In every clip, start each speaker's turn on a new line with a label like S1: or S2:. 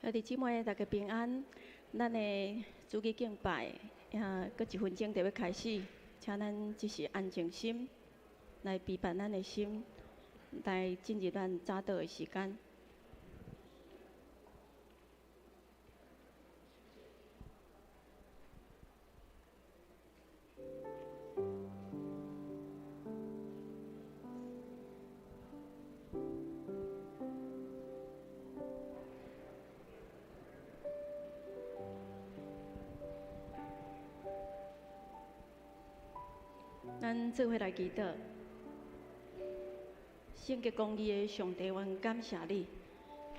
S1: 兄弟姊妹，大家平安。咱的主日敬拜，搁1分钟就要开始，请咱只是安静心，来陪伴咱的心，来进入咱早祷的时间。咱做伙来祈祷，圣洁公义的上帝，阮感谢你，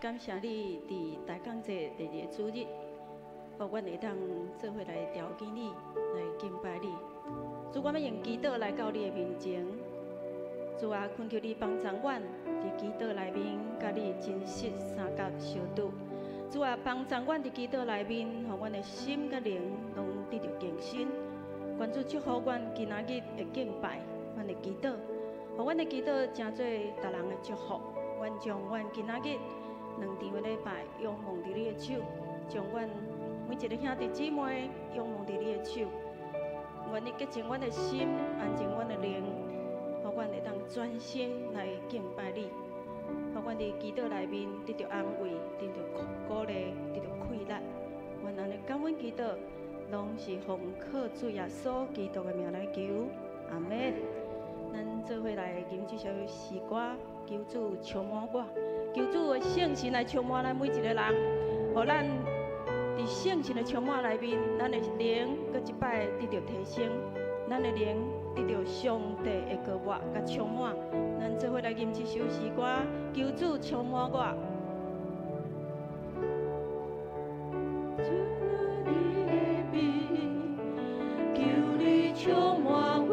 S1: 感谢你伫大港节第2个主日，互阮会当做伙来调见你，来敬拜你。主，我要用祈祷来到你的面前。主啊，恳求你帮助阮伫祈祷内面，甲你真实三角相拄。主啊，帮助阮伫祈祷内面，互阮的心甲灵拢得到更新。愿主祝福阮今仔日的敬拜，阮的祈祷，互阮的祈祷成做逐人的祝福。阮将阮今仔日2场的礼拜仰望伫你的手，将阮每一个兄弟姊妹仰望伫你的手。愿你洁净阮的心，安静阮的灵，互阮会当专心来敬拜你，互阮伫祈祷内面得到安慰，得到鼓励，得到快乐。愿安尼感恩祈祷。拢是奉靠主耶稣基督的名来求，阿门。咱做伙来吟这首诗歌，求主充满我，求主的圣神来充满咱每一个人，互咱伫圣神的充满内面，咱的灵搁一摆得到提升，咱的灵得到上帝的高活甲充满。咱做伙来吟这首诗歌，求主充满我。
S2: 充满我，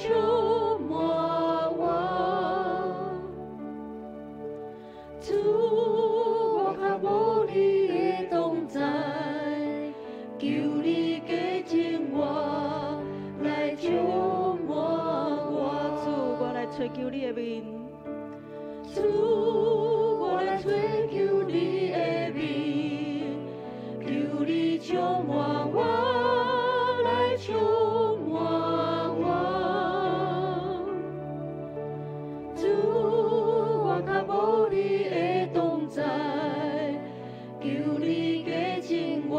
S2: 充满我，主，我较无你的同在，求你洁净我，来充满我。
S1: 主，我来追求你的面。
S2: 主，我来追求你的面，求你充满我。充满我，主，我较无你的同在，求你洁净我，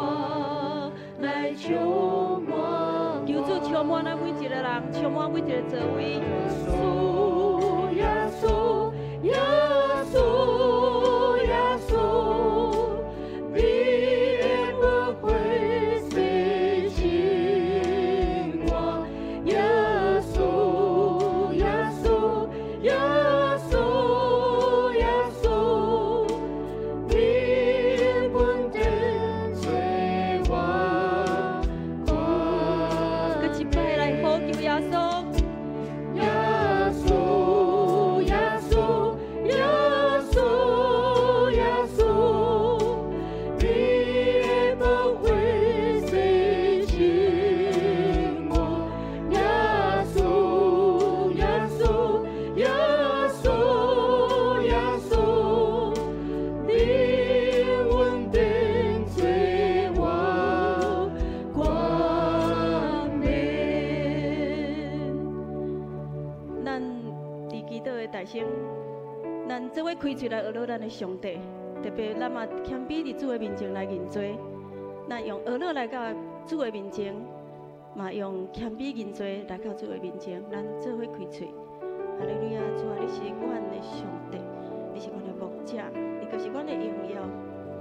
S2: 来充满。
S1: 求主充满咱每一个人，充满每一个座位。
S2: 耶稣，耶稣，耶稣，你的不会失去。
S1: 咱做伙开嘴来学乐咱的上帝，特别咱嘛谦卑伫主的面前来认罪。咱用学乐来到主的面前，嘛用谦卑认罪来到主的面前。咱做伙开嘴，哈利路亚！主啊，你是阮的上帝，你是阮的牧者，你就是阮的荣耀。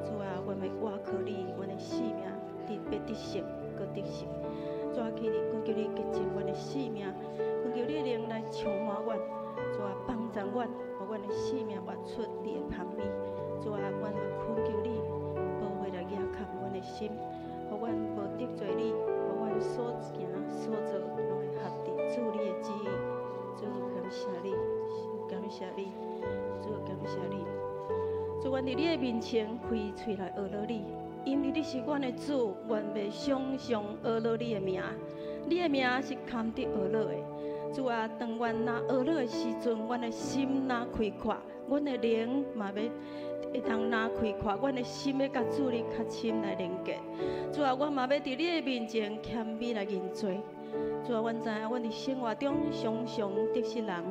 S1: 主啊，阮要倚靠你，阮的性命要得胜，搁得胜。主啊，祈你恳求你洁净阮的性命，恳求你灵来充满阮。主啊，帮助阮，互阮的性命活出你的香味。主啊，阮恳求你，保护来压扛阮的心，互阮无得罪你，互阮所行所做拢会合伫主你的旨意。主，感谢你，感谢你，主，感谢你。主，阮伫你的面前开喙来学乐你，因为你是阮的主，阮要常常学乐你的名。你的名是堪得学乐的。主啊，当阮若学乐的时阵，阮的心若开阔，阮的灵嘛要会通拿开，看阮的心要甲主你较深来连结。主啊，我嘛要伫你的面前谦卑来认罪。主啊，阮知影阮伫生活中常常得失人，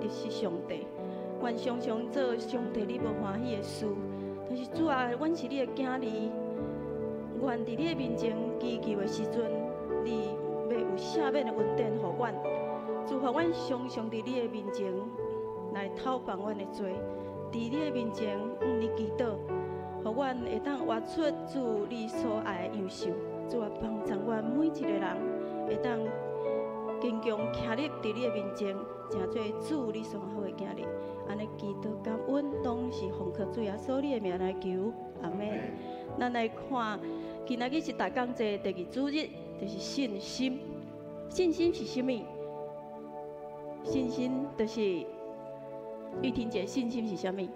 S1: 得失上帝。阮常常做上帝你无欢喜的事。但是主啊，阮是你的囝儿，愿伫你的面前祈求的时阵，你要有赦免的恩典互阮。主，互阮常常伫你的面前来讨放阮的罪，伫你的面前你祈祷，互阮会当活出主你所爱的样式。主啊，帮助阮每一个人会当坚强徛立伫你的面前，成做主你上好的囝儿。安尼祈祷感恩，拢是奉靠主耶稣你的名来求，阿门。咱来看，今仔日是大港节第二主日，就是信心。信心是啥物？信心就是玉婷姐，信心是啥物？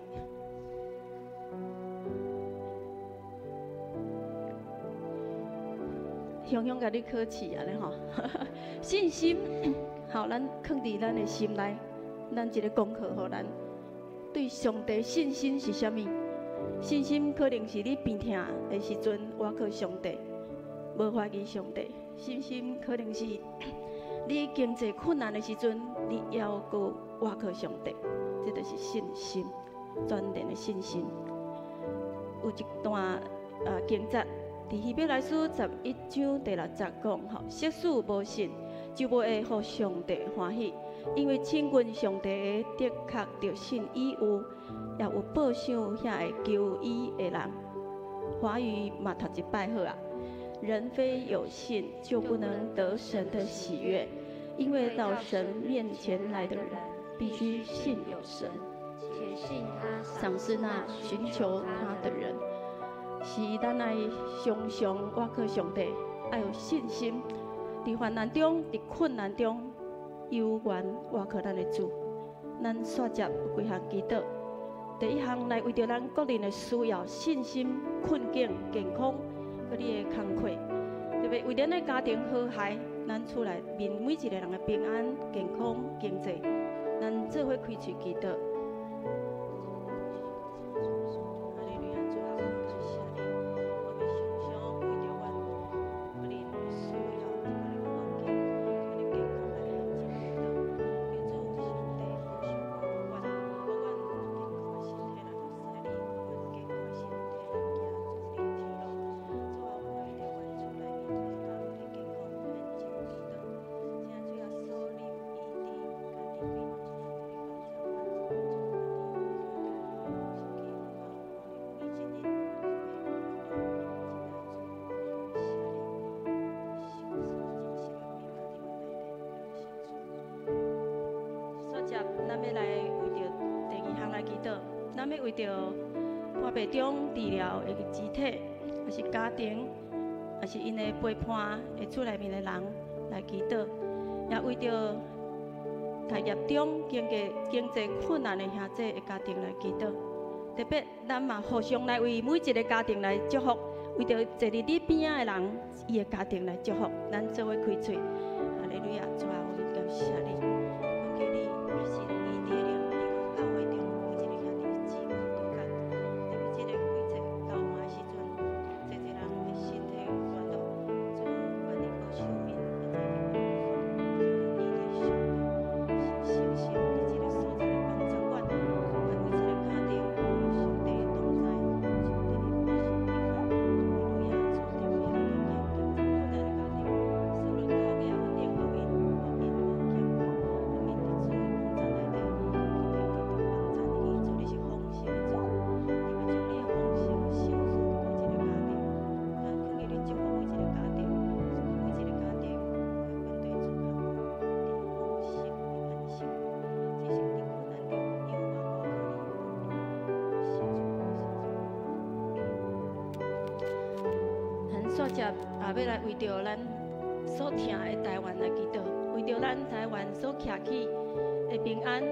S1: 雄雄甲你客气啊咧吼，信心，好，咱放伫咱的心内，咱一个功课，互咱对上帝信心是啥物？信心可能是你病痛的时阵，我靠上帝，无怀疑上帝；信心可能是你经济困难的时阵，你要搁我靠上帝，这就是信心，全然的信心。有一段经节。伫希伯来书11章第6节讲，吼，即使无信，就无会互上帝欢喜，因为亲近上帝的，的确着信伊有，也有报赏遐会求伊的人。华语嘛读一摆好啊。人非有信，就不能得神的喜悦，因为到神面前来的人，必须信有神，且信他赏赐那寻求他的人。是咱爱常常我靠上帝，爱有信心，伫患难中、伫困难中，有缘我靠咱的主。咱煞接有几项祈祷。第一项来为着咱个人的需要、信心、困境、健康，佮你的工课，特别为咱的家庭和谐，咱厝内面每一个人的平安、健康、经济，咱做伙开喙祈祷。咱要来为着第二项来祈祷，咱要为着患病中治疗的肢体，还是家庭，还是因的陪伴的厝内面的人来祈祷，也为着待业中经济困难的兄弟的家庭来祈祷。特别咱嘛互相来为每一个家庭来祝福，为着坐伫你边仔的人，伊的家庭来祝福。咱做伙开嘴，哈利路亚，主啊，我们感谢你。煞接也要来为着咱所听的台湾来祈祷，为着咱台湾所徛起的平安，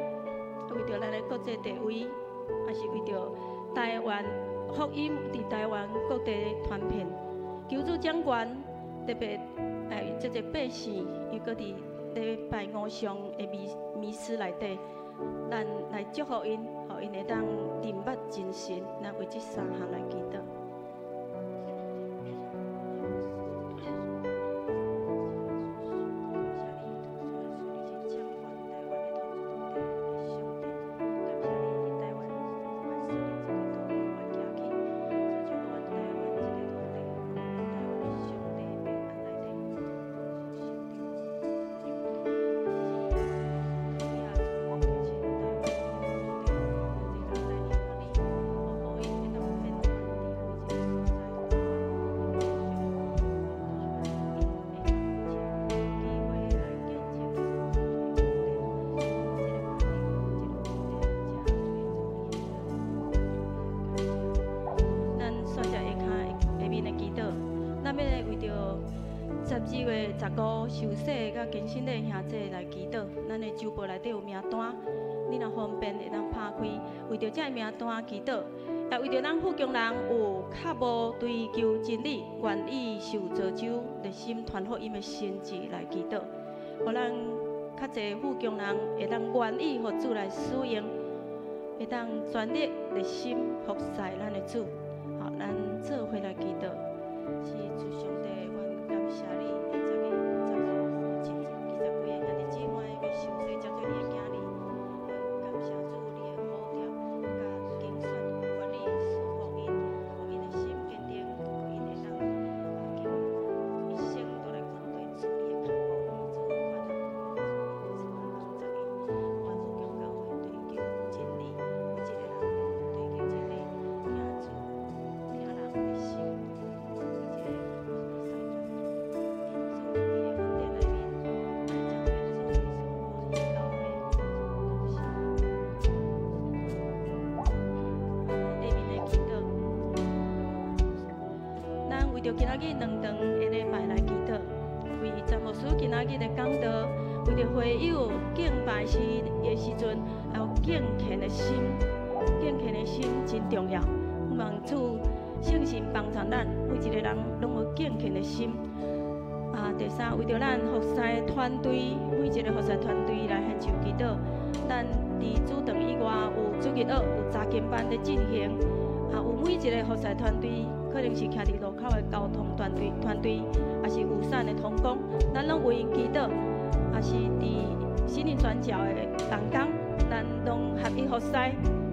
S1: 为着咱的国际地位，也是为着台湾福音伫台湾各地传遍。求主掌权，特别这个百姓，又搁伫礼拜五上的迷思内底，咱来祝福因，互因会当认捌真神。咱为这3项来祈祷。12月15受洗甲更新的兄弟来祈祷，咱的周报内底有名单，你若方便会当拍开，为着这名单祈祷，也为着咱富强人有较无追求真理、愿意受造就、热心传福音的心志来祈祷，互咱较侪富强人会当愿意互主来使用，会当全力热心服侍咱的主。好，咱做伙来祈祷，是主上帝。感谢你，在这个附近20几个兄弟姊妹要受洗接做你的囝儿，感谢主你的好调，甲精选管理赐福因，互因的心坚定，互因会当经一生都来面对主你的脚步，主快乐，帮助因，帮助教会追求真理，每一个人追求真理，听主听人的心。就今仔日2堂下礼拜来祈祷，为詹牧师今仔日的讲道，为着会友敬拜时的时阵，还有敬虔的心，敬虔的心真重要。望主圣神帮助咱，每一个人拢有敬虔的心。第3，为着咱服侍团队，每一个服侍团队来献上祈祷。咱伫主堂以外有主日学、有查经班在进行，有每一个服侍团队。可能是徛伫路口的交通团队，也是雨伞的同工，咱拢为因祈祷；也是伫心灵传教的同工，咱拢合一服侍，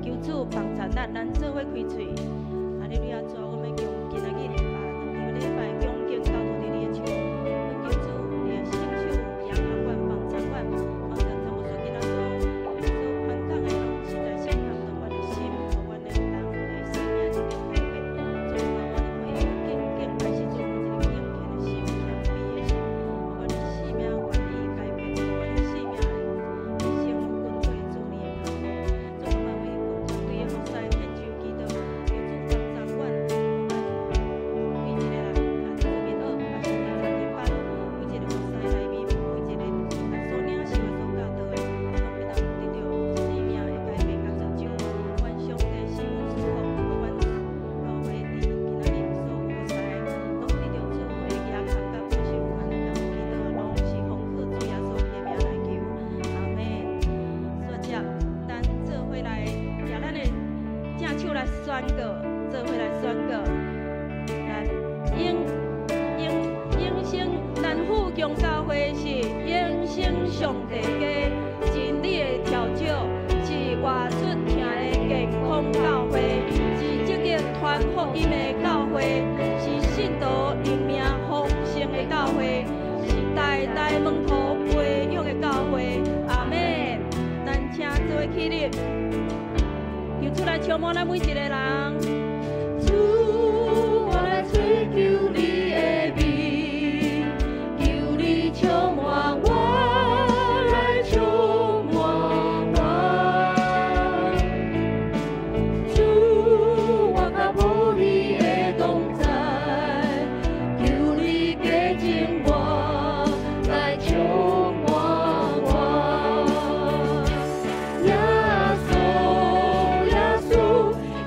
S1: 求主帮助咱，咱做伙开嘴。哈利路亚！主，我们用今仔日2礼拜恭敬交托伫你的手，求主你的圣手仰望阮，帮助阮，帮助咱无说今仔所宽广的人，实在是感动阮的心，互阮的人的生命一个改变。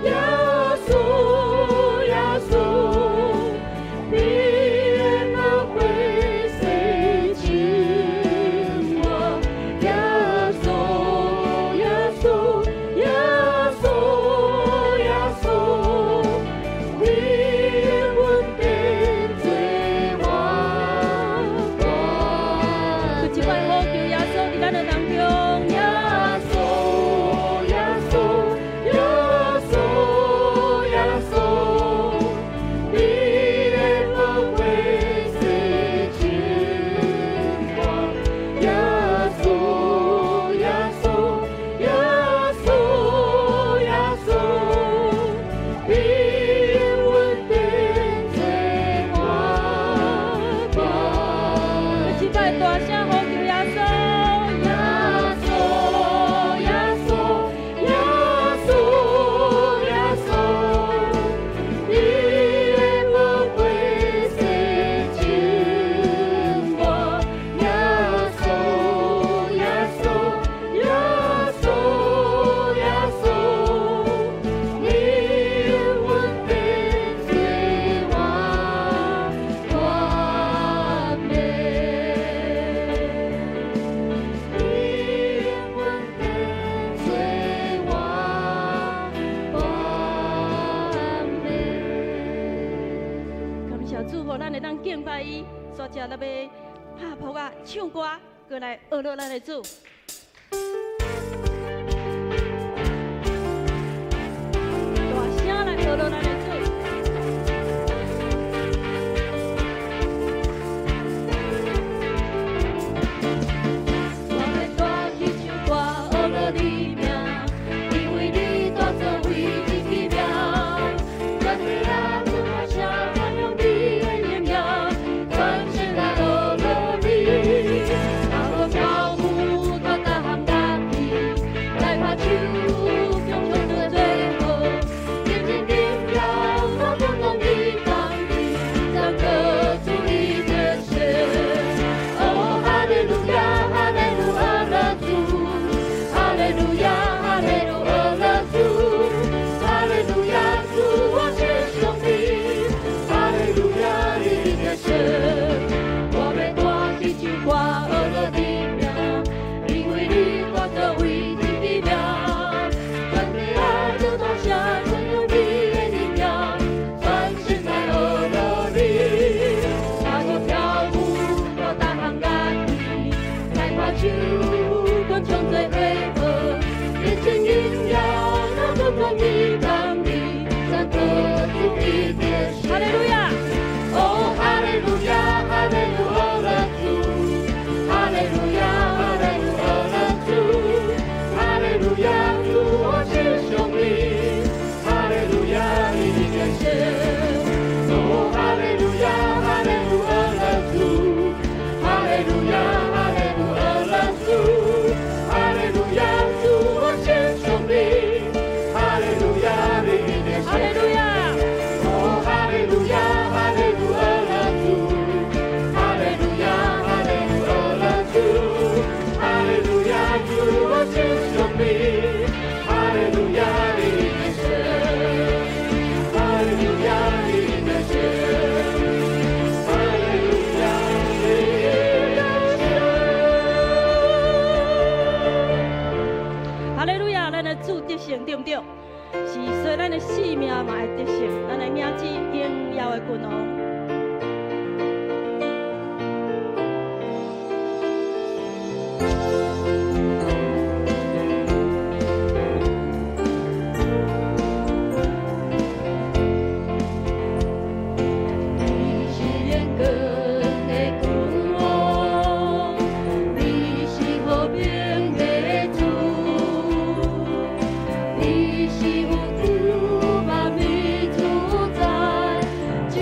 S2: 耶稣。
S1: 拜伊，煞只咱要拍谱啊、唱歌，过来学乐咱的主。大声来学乐咱的主。
S2: 我要大去唱歌，学乐你名，因为你大作为你奇妙。全地啊，主我下传扬你的荣耀，全世来学乐你。把我跳舞，我大行大气，来拍手，共唱到最后。认真荣耀，我不懂你讲你，唱歌主你的神。哦，哈利路亚，哈利路亚的主，哈利路亚，哈利路亚的主，哈利路亚主，我是兄弟，哈利路亚你的神。我要大起唱歌，学乐你名，因为你大作为你奇妙。全地啊，主大声传扬你的荣耀，全世界学乐你。把我跳舞，我大行大气，来拍手，共唱最配合，热情荣耀，我不懂你讲你，赞歌主你的神。
S1: 哈利路亚！
S2: 哦，哈利路亚，哈利路亚的主，哈利路亚，哈利路亚的主，哈利路亚主，我是兄弟，哈利路亚你的神。哦，哈利路亚，哈利路亚的主，哈利路亚，哈利路亚的主，哈利路亚主，我是兄弟，哈利路亚你的神。
S1: 哈利路亚！
S2: 哦，哈利路亚，哈利路亚的主，哈利路亚，哈利路亚的主，哈利路亚主，我是兄弟，哈利路亚你的神，哈利路亚你的神，哈利路亚你的神。
S1: 哈利路亚！咱的主得胜对不对？是说咱的性命嘛会得胜，咱的名字荣耀的君王。
S2: 你是严格的君王，你是和平的主，你是有万民主宰，只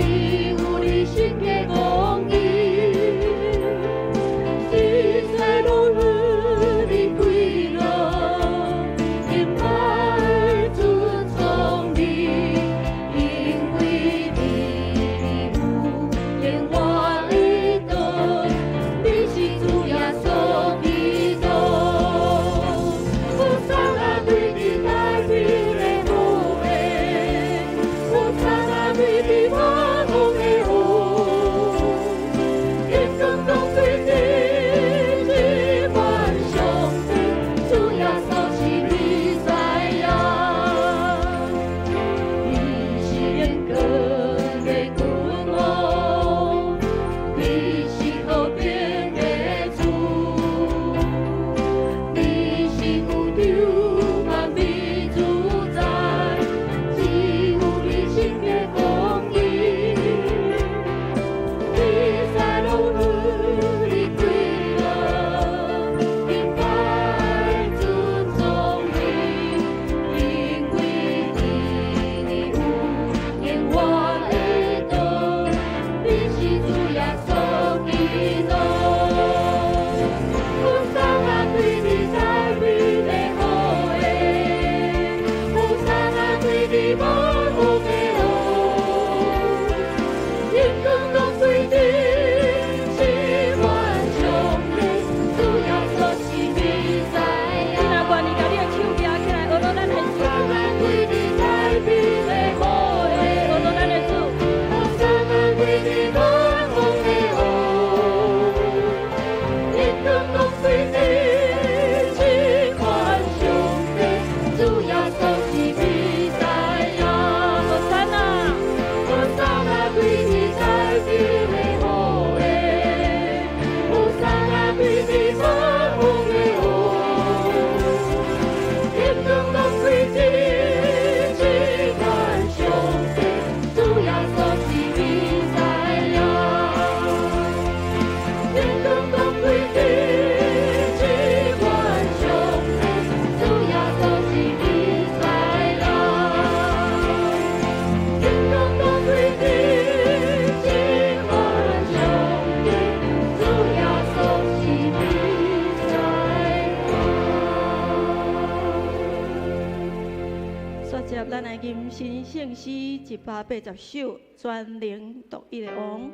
S1: 接咱的吟新圣诗180首，全能独一的王。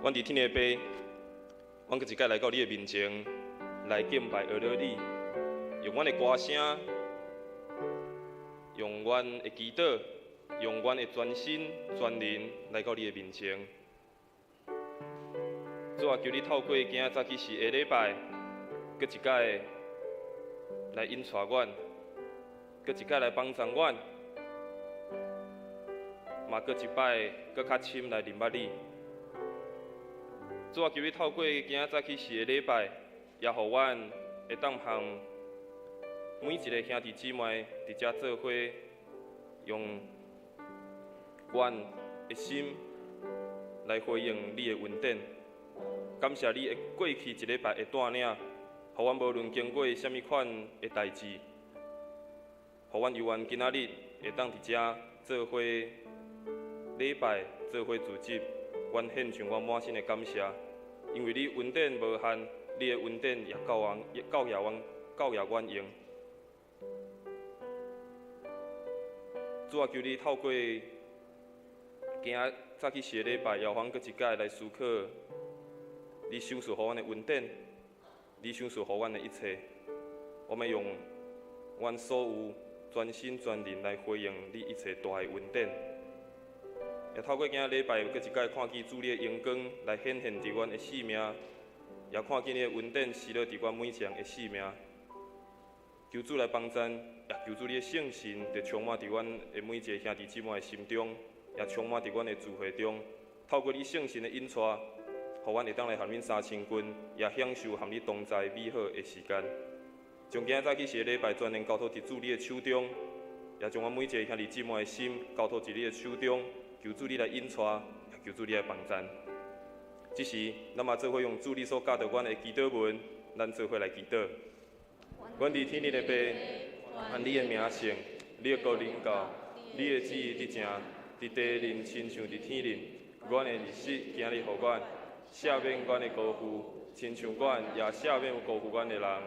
S3: 阮伫天的爸，阮搁一摆来到你的面前，来敬拜学了你，用阮的歌声，用阮的祈祷，用阮的全心全灵来到你的面前。主啊，求你透过今仔早起是下礼拜，搁一摆来引带阮，搁一摆来帮助阮，嘛搁一摆搁较深来认捌你。主啊，求你透过今仔早起是的礼拜，也互阮会当向每一个兄弟姊妹伫遮做伙，用阮的心来回应你的恩典。感谢你的过去一礼拜的带领，互阮无论经过什么款的代志，互阮犹原今仔日会当伫遮做伙礼拜，做伙自集。阮献上阮满心的感谢，因为你恩典无限，你的恩典也教也阮用。主啊，求你透过今仔早起是的礼拜，也还搁一摆来思考你赏赐予阮的恩典，你赏赐予阮的一切。我们用阮所有全心全灵来回应你一切大的恩典。也透过今仔礼拜，搁一摆看见主你的荣光来显现伫阮的生命，也看见你的恩典施落伫阮每一人的生命。求主来帮咱，也求主你的圣神，就充满伫阮的每一个兄弟姊妹的心中，也充满伫阮的聚会中。透过你圣神的引带，互阮会当来含恁三千军，也享受含你同在美好的时间。将今仔早起是的礼拜全然交托伫主你的手中，也将阮每一个兄弟姊妹的心交托伫你的手中。求主你来引带，也求主你来帮咱。这时，咱嘛做伙用主你所教导阮的祈祷文，咱做伙来祈祷。阮伫天日的爸，按你的名圣，你的国临到，你的旨意伫正，伫地人亲像伫天人。阮的日子今日互阮，赦免阮的辜负，亲像阮也赦免有辜负阮的人。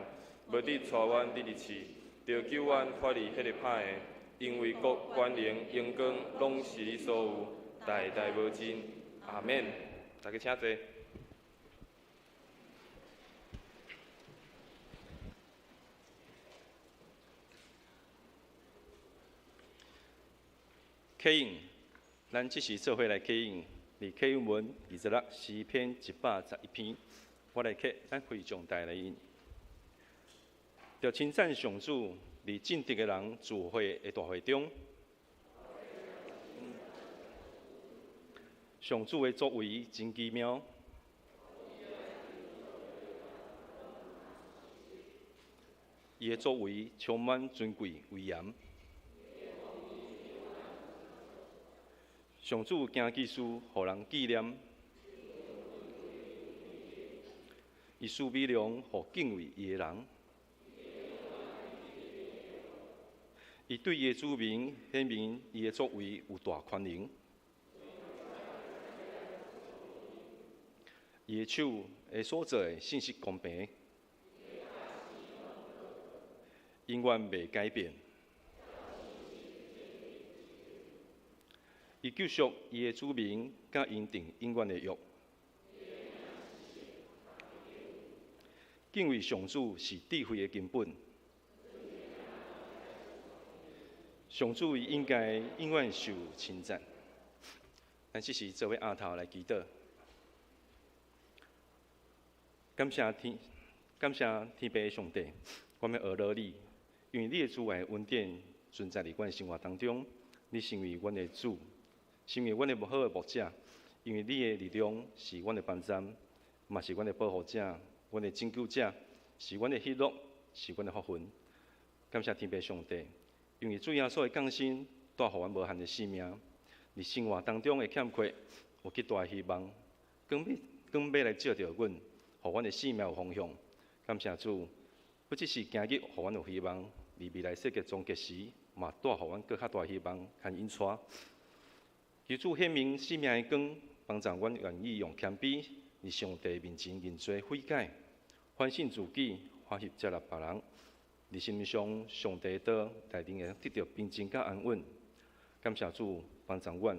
S3: 无你带阮伫入去，着救阮脱离迄个歹的。因为国、权能、荣光，拢是你所有，代代无尽。阿免。大家请坐。
S4: 启应，咱即时做伙来启应。伫课文26诗篇111篇，我来刻咱会众台来引。着称赞上主，伫正直的人聚会的大会中，上主的作为真奇妙，伊的作为充满尊贵威严。上主行奇事，互人纪念；伊赐美良，互敬畏伊的人。伊对伊的子民显明伊的作为有大宽容。伊的手会所做的信息公平，永远袂改变。伊救赎伊的子民，甲因定永远的约。敬畏上主是智慧的根本。上主应该永远受称赞。咱这时做位下头来祈祷，感谢天父的上帝，我们学乐你，因为你的主爱恩典存在伫阮生活当中，你成为阮的主。成为阮的无好的牧者，因为你的力量是阮的帮站，嘛是阮的保护者，阮的拯救者，是阮的喜乐，是阮的福分。感谢天父上帝，因为主耶稣的降生，带予阮无限的生命，伫生活当中的欠缺有极大的希望，更要来照着阮，予阮的生命有方向。感谢主，不只是今日予阮有希望，伫未来世界终结时，嘛带予阮更较大的希望和引带。求主显明生命的光，帮助阮愿意用谦卑，伫上帝面前认罪悔改，反省自己，欢喜接纳别人。伫心上，上帝的道内定会得到平静甲安稳。感谢主帮助阮，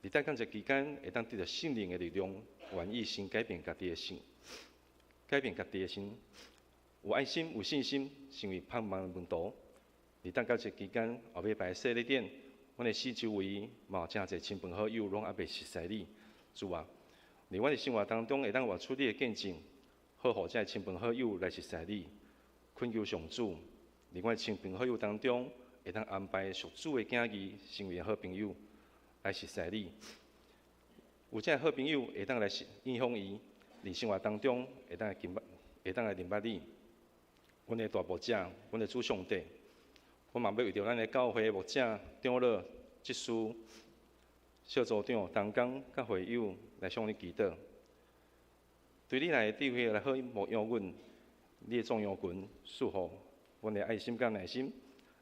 S4: 伫待降节期间会当得到圣灵的力量，愿意先改变家己的心，改变家己的心，有爱心、有信心，成为盼望的门徒。伫待降节期间，后尾摆洗礼典。阮的四周围嘛有真侪亲朋好友，拢还袂熟悉你，主啊！伫阮的生活当中，会当活出你的见证，好互这亲朋好友来熟悉你。恳求上主，伫阮的亲朋好友当中，会当安排属主的囝儿成为好朋友，来熟悉你。有这好朋友会当来影响伊，伫生活当中会当来明白你。阮的大牧者，阮的主上帝。我嘛要为着咱的教会牧者、长老、执事、小组长、同工甲会友来向你祈祷，对你来智慧来好牧养阮，你的众羊群赐予阮的爱心甲耐心，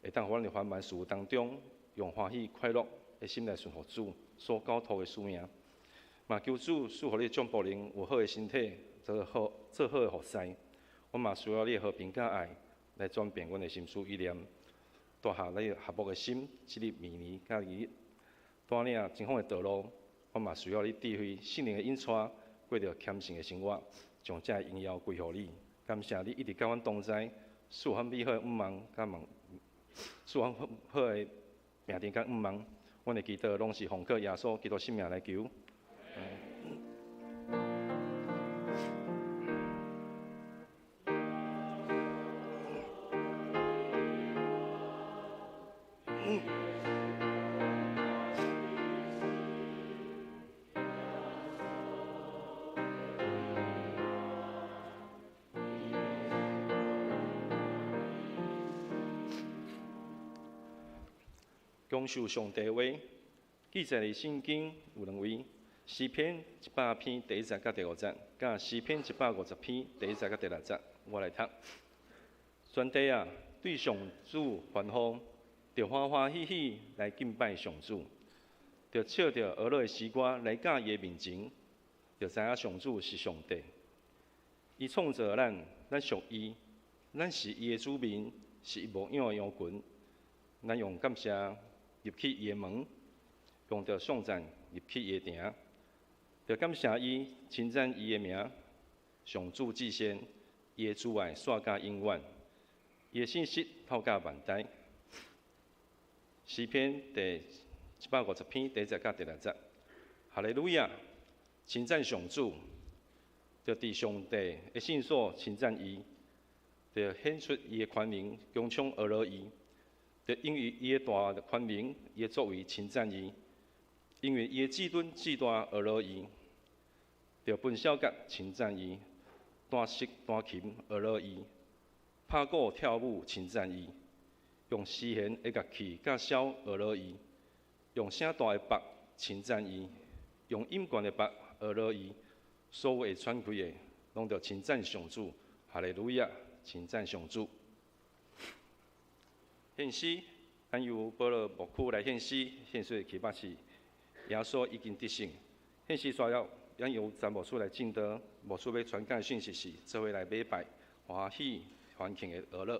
S4: 会当互阮的繁忙事务当中，用欢喜快乐的心来顺服主所交托的使命。嘛求主赐予你众仆人有好的身体，做好的服侍。我嘛需要你的和平甲爱来转变阮的心思意念。带下咱合睦的心，激励明年甲伊带领前方的道路，我嘛需要你智慧圣灵的引带，过着虔诚的生活，将这荣耀归乎你。感谢你一直甲阮同在，赐阮美好的愿望甲赐阮好的命定甲愿望。阮的祈祷拢是奉靠耶稣基督圣名来求。讲述上帝话，记载伫圣经有两位，诗篇100篇第1节甲第5节，甲诗篇150篇第1节甲第6节，我来读。全地啊，对上主欢呼，着欢欢喜喜来敬拜上主，着唱着俄罗的诗歌来甲伊的面前，着知影上主是上帝。伊创造咱，咱属伊，咱是伊的子民，是伊牧养的羊群。咱用感谢入去伊的门，用着颂赞入去伊的亭，着感谢伊，称赞伊的名，上主至善，伊的慈爱线甲永远，伊的信息透甲万代。诗篇第150篇第1节甲第6节，哈利路亚！称赞上主，就伫上帝的圣所称赞伊，就显出伊的权名，强抢俄罗伊，就因为伊的大权名，伊的作为称赞伊，因为伊的至尊至大俄罗伊，就分小角称赞伊，弹瑟弹琴俄罗伊，拍鼓跳舞称赞伊，用诗弦的乐器甲箫俄罗伊，用声大的钹称赞伊。用音管的钹俄罗伊，所有会喘气的，拢着称赞上主，哈利路亚，称赞上主。献诗，咱由保罗牧区来献诗，献出的期望是耶稣已经得胜。献诗需要，咱由赞牧师来敬德，牧师要传讲的讯息是：做伙来礼拜、欢喜、欢庆的乐。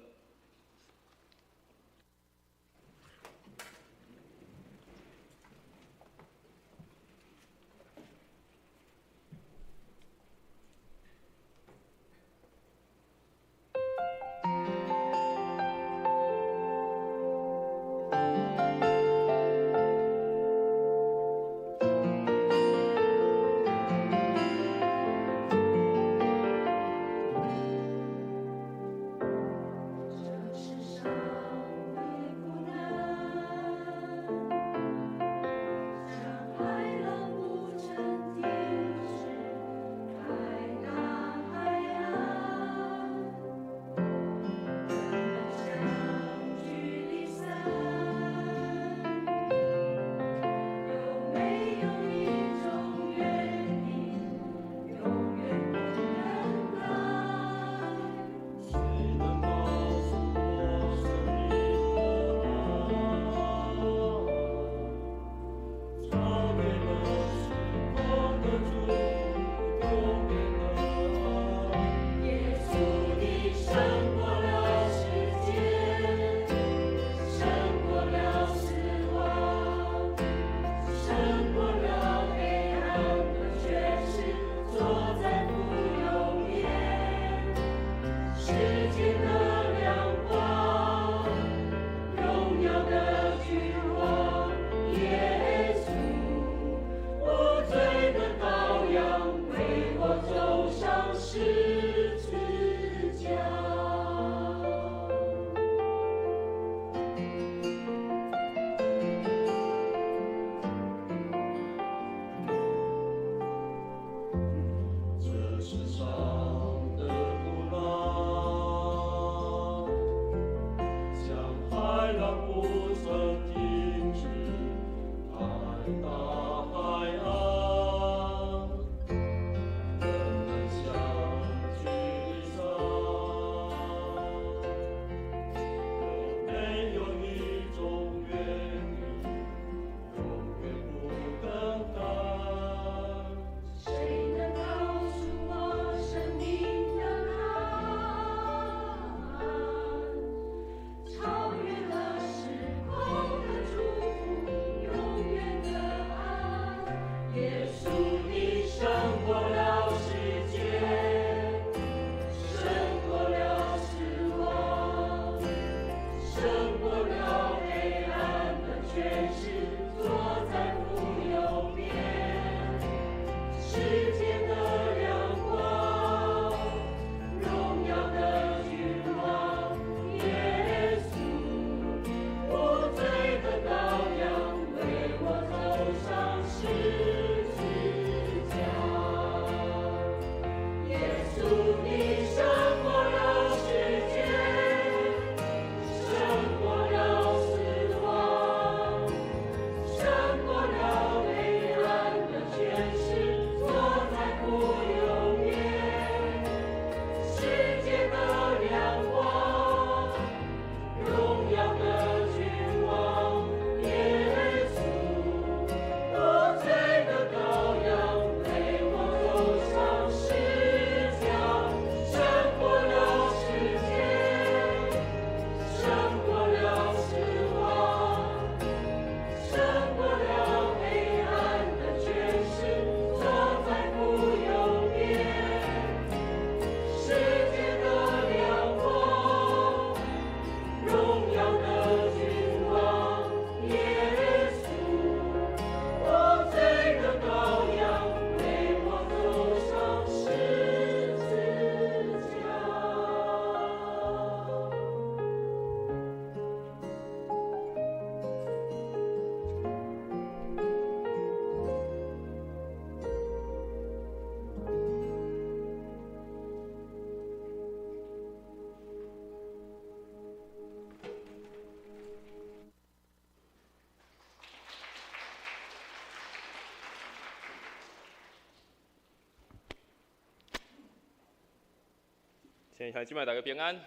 S3: 亲爱姊妹，大家平安。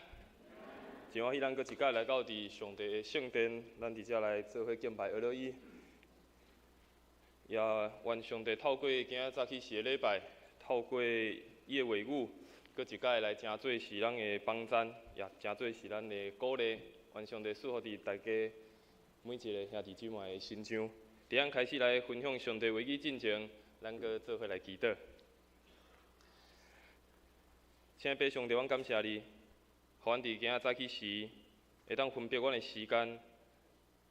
S3: 真欢喜咱搁一届来到伫上帝的圣殿，咱伫遮来做伙敬拜俄罗伊。也愿上帝透过今仔早起时的礼拜，透过伊的话语，搁一届来真做是咱的帮赞，也真做是咱的鼓励。愿上帝赐福伫大家每一个兄弟姊妹的心上。伫咱开始来分享上帝话语进前，咱搁做伙来祈祷。请爸上帝，阮感谢你，互阮伫今仔早起时，会当分别阮的时间，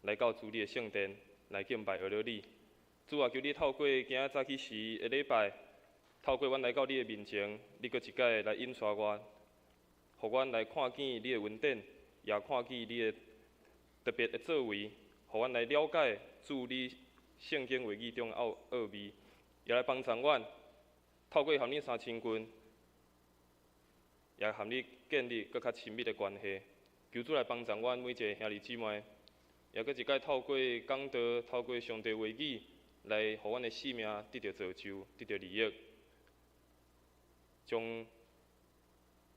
S3: 来到主你的圣殿来敬拜俄罗你。主啊，求你透过今仔早起时的礼拜，透过阮来到你的面前，你搁一届来引带我，互阮来看见你的恩典，也看见你的特别的作为，互阮来了解主你圣经话语中奥秘，也来帮助阮，透过和你3000君。也和你建立更较亲密的关系，求主来帮助阮每一个兄弟姊妹，也搁一届透过讲道，透过上帝话语，来互阮的生命得到造就，得到利益，将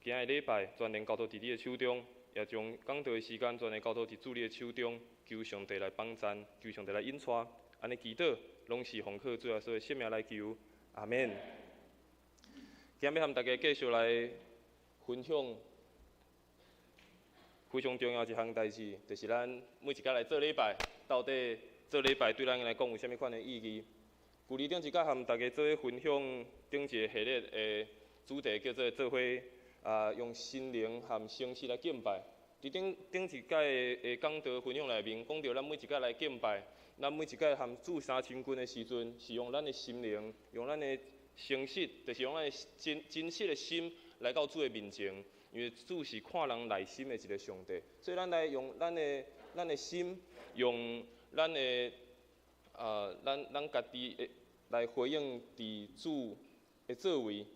S3: 今日礼拜全然交托伫你的手中，也将讲道的时间全然交托伫主你的手中，求上帝来帮赞，求上帝来引带，安尼祈祷，拢是奉靠主耶稣的圣名来求，阿免。今日要和大家继续来分享非常重要一项代志，就是咱每一届来做礼拜，到底做礼拜对咱来讲有啥物款的意义？旧年顶一届和大家做伙分享顶一个系列的主题叫做做伙用心灵和诚实来敬拜。伫顶一届的讲道分享内面，讲到咱每一届来敬拜，咱每一届和主3000君的时阵，是用咱的心灵，用咱的诚实，就是用咱的真实的心。来到主的面前，因为主是看人内心的一个上帝，所以咱来用咱的心，用咱的咱家己的来回应伫主的作为。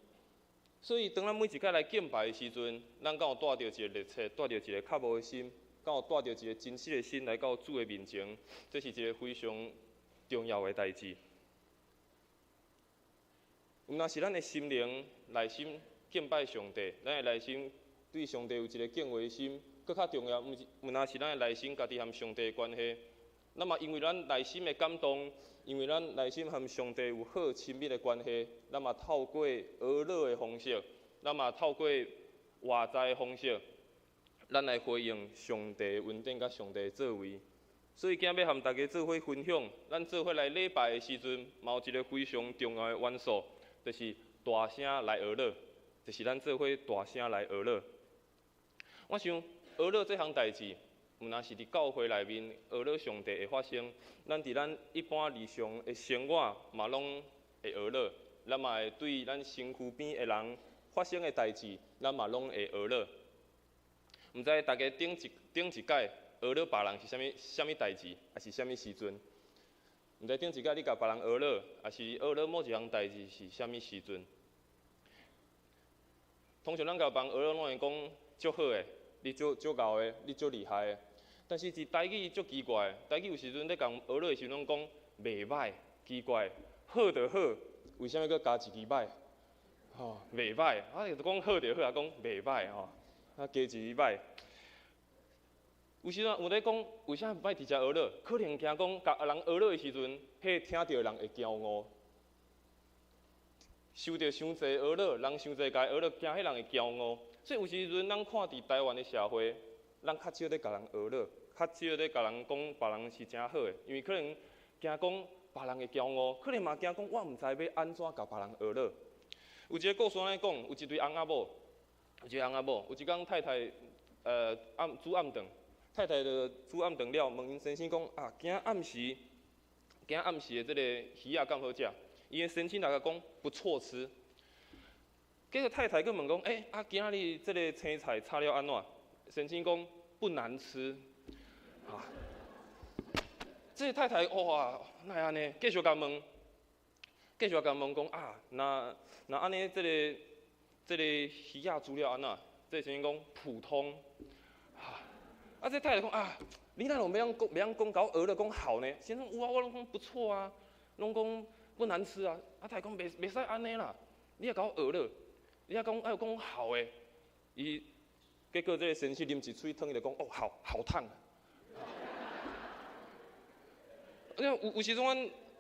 S3: 所以当咱每一届来敬拜的时阵，咱敢有带着一个热切，带着一个渴慕的心，敢有带着一个真实的心来到主的面前，这是一个非常重要的代志。若是咱的心灵内心敬拜上帝，咱的内心对上帝有一个敬畏的心，搁较重要，若是咱的内心家己和上帝的关系，那么因为咱内心的感动，因为咱内心和上帝有好亲密的关系，那么透过娱乐的方式，那么透过外在的方式，咱来回应上帝的恩典甲上帝的作为。所以今日要和大家做伙分享，咱做伙来礼拜的时阵，嘛有一个非常重要的元素，就是大声来娱乐。就是咱做伙大声来娱乐。我想娱乐这项代志，若是伫教会内面娱乐上帝会发生，咱伫咱一般日常的生活嘛拢会娱乐，咱嘛会对咱身躯边的人发生的代志，咱嘛拢会娱乐。毋知大家顶一届娱乐别人是啥物代志，还是啥物时阵？毋知顶一届你甲别人娱乐，还是娱乐某一项代志是啥物时阵？通常咱甲别人娱乐拢会讲足好诶，你足敖诶，你足厉害诶。但是伫台语足奇怪，台语有时阵咧讲娱乐诶时阵讲袂歹，奇怪，好就好，为啥物搁加一支歹？吼，袂歹，就是讲好就好，啊讲袂歹吼，啊加一支歹。有时阵有咧讲为啥歹直接娱乐？可能惊讲甲人娱乐诶时阵，迄听到的人会骄傲。受到伤济娱乐，人伤济甲娱乐，惊迄人会骄傲。所以有时阵，咱看伫台湾的社会，咱较少咧甲人娱乐，较少咧甲人讲别人是真好诶，因为可能惊讲别人会骄傲，可能嘛惊讲我毋知要安怎甲别人娱乐。有一个故事安尼讲，有一对翁仔某，有一工太太煮暗顿，太太就煮暗顿了，问因先生讲啊，今暗时的这个鱼啊，敢好食？伊的先生大家讲不错吃，结果太太佫问讲，今日这个青菜炒了安怎？先生讲不难吃，啊，这个太太哇，哪会安尼？继续甲问讲那安尼这个鱼啊煮了安怎？这个先生讲普通，这太太讲你哪拢袂晓讲搞讹了讲好呢？先生有啊，我拢讲不错啊，拢讲。不难吃啊！太太讲袂使安尼啦，你也搞讹了，你也讲要讲好诶，结果这个先生啉一喙汤，伊就讲哦，好烫啊！有时阵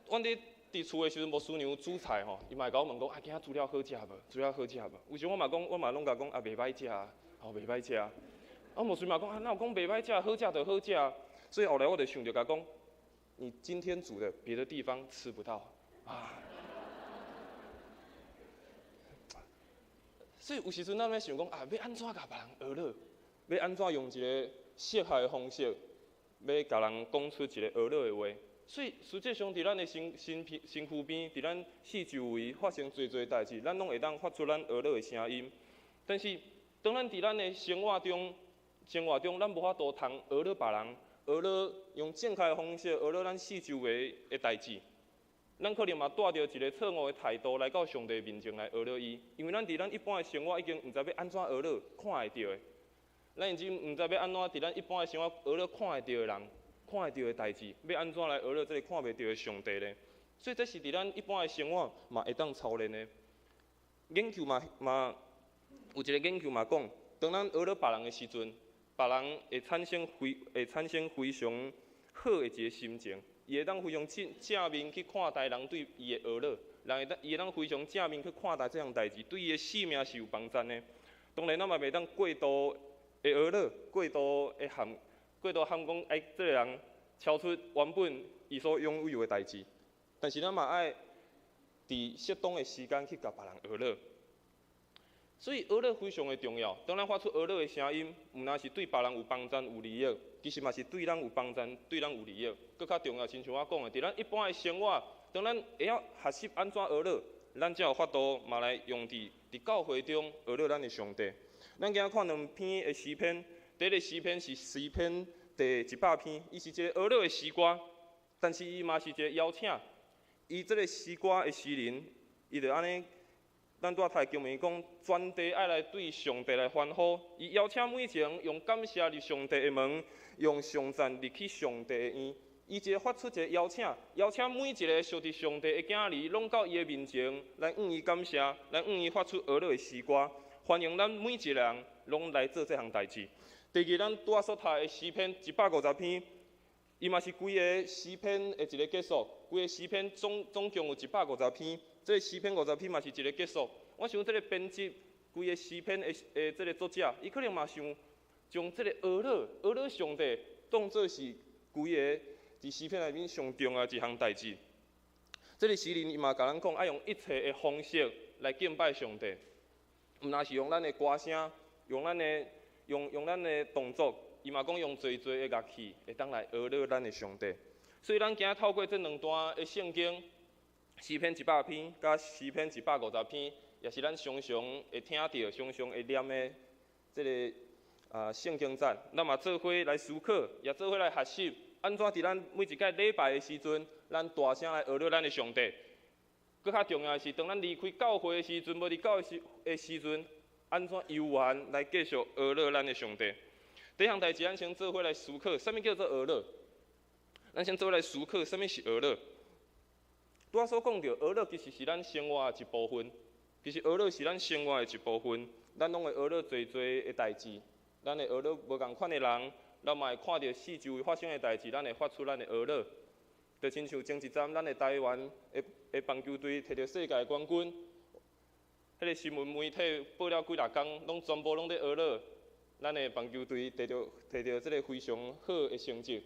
S3: 阮伫厝的时阵无师娘煮菜吼，伊嘛会甲我问讲啊，今仔煮了好食无？煮了好食无？有时我嘛拢甲讲啊，袂歹食啊，袂歹食。啊，无师嘛讲啊，哪有讲袂歹食？好食就好食。所以后来我就想着甲讲，你今天煮的别的地方吃不到啊。所以有时阵咱咧想讲啊，要安怎甲别人学乐？要安怎用一个适合的方式，要甲人讲出一个学乐的话？所以实际上，伫咱的身躯边，伫咱四周围发生侪代志，咱拢会当发出咱学乐的声音。但是，当咱伫咱的生活中，咱无法度通学乐别人，学乐用正确的方式学乐咱四周围的代志。咱可能嘛带着一个错误的态度来到上帝面前来学乐伊，因为咱伫咱一般的生活已经毋知要安怎学乐看会到的，咱已经毋知要安怎伫咱一般的生活学乐看会到的人。看会到的代志，要安怎来学乐这个看袂到的上帝呢？所以这是伫咱一般的生活嘛会当操练的。研究嘛有一个研究嘛讲，当咱学乐别人的时阵，别人会产生非常好的一个心情，伊会当非常正面去看待人对伊的学乐，伊会当非常正面去看待这项代志，对伊的生命是有帮助的。当然，咱嘛袂当过度的学乐，过度喊讲，这个人超出原本伊所拥有的代志，但是咱嘛爱伫适当的时间去甲别人学乐。所以学乐非常的重要。当咱发出学乐的声音，毋但是对别人有帮助有利益，其实嘛是对咱有帮助，对咱有利益。更较重要，亲像我讲的，伫咱一般的生活，当咱会晓学习安怎学乐，咱才有法度嘛来用伫教会中学乐咱的上帝。咱今仔看两篇的诗篇。第一个诗篇是诗篇第100篇，伊是一个学乐的诗歌，但是伊嘛是一个邀请。伊这个诗歌的诗人，伊就安尼，咱拄仔读经文讲，全地爱来对上帝来欢呼。伊邀请每一个人用感谢入上帝的门，用颂赞入去上帝的院。伊一个发出一个邀请每一个属伫上帝的囝儿，拢到伊的面前来向伊感谢，来向伊发出学乐的诗歌，欢迎咱每一个人拢来做这项代志。第二，咱拄仔所读的诗篇150篇，伊嘛是规个诗篇的一个结束。规个诗篇总共有150篇，这个诗篇50篇嘛是一个结束。我想这个编辑规个诗篇的这个作者，伊可能嘛想将这个学乐上帝当作是规个伫诗篇内面上重要一项代志。这个诗人伊嘛甲咱讲，爱用一切的方式来敬拜上帝，毋但是用咱的歌声，用咱的动作，伊嘛讲用侪的乐器会当来学乐咱的上帝。所以咱今仔透过这两段的圣经，诗篇100篇甲诗篇150篇，也是咱常常会听到、常常会念的这个圣经赞。咱嘛做伙来思考，也做伙来学习，安怎伫咱每一个礼拜的时阵，咱大声来学乐咱的上帝。更较重要的是，当咱离开教会的时阵，无伫教会的时阵。安怎悠闲来继续学乐咱的上帝？第一项代志，咱先做伙来思考，啥物叫做学乐？咱先做伙来思考，啥物是学乐？拄仔所讲到，学乐其实是咱生活的一部分。其实学乐是咱生活的一部分，咱拢会学乐侪的代志。咱会学乐无共款的人，咱嘛会看到四周围发生的代志，咱会发出咱的学乐。就亲像前一站，咱的台湾的棒球队摕到世界冠军。迄个新闻媒体报了几6天，全部拢在学乐，咱的棒球队摕到这个非常好的成绩。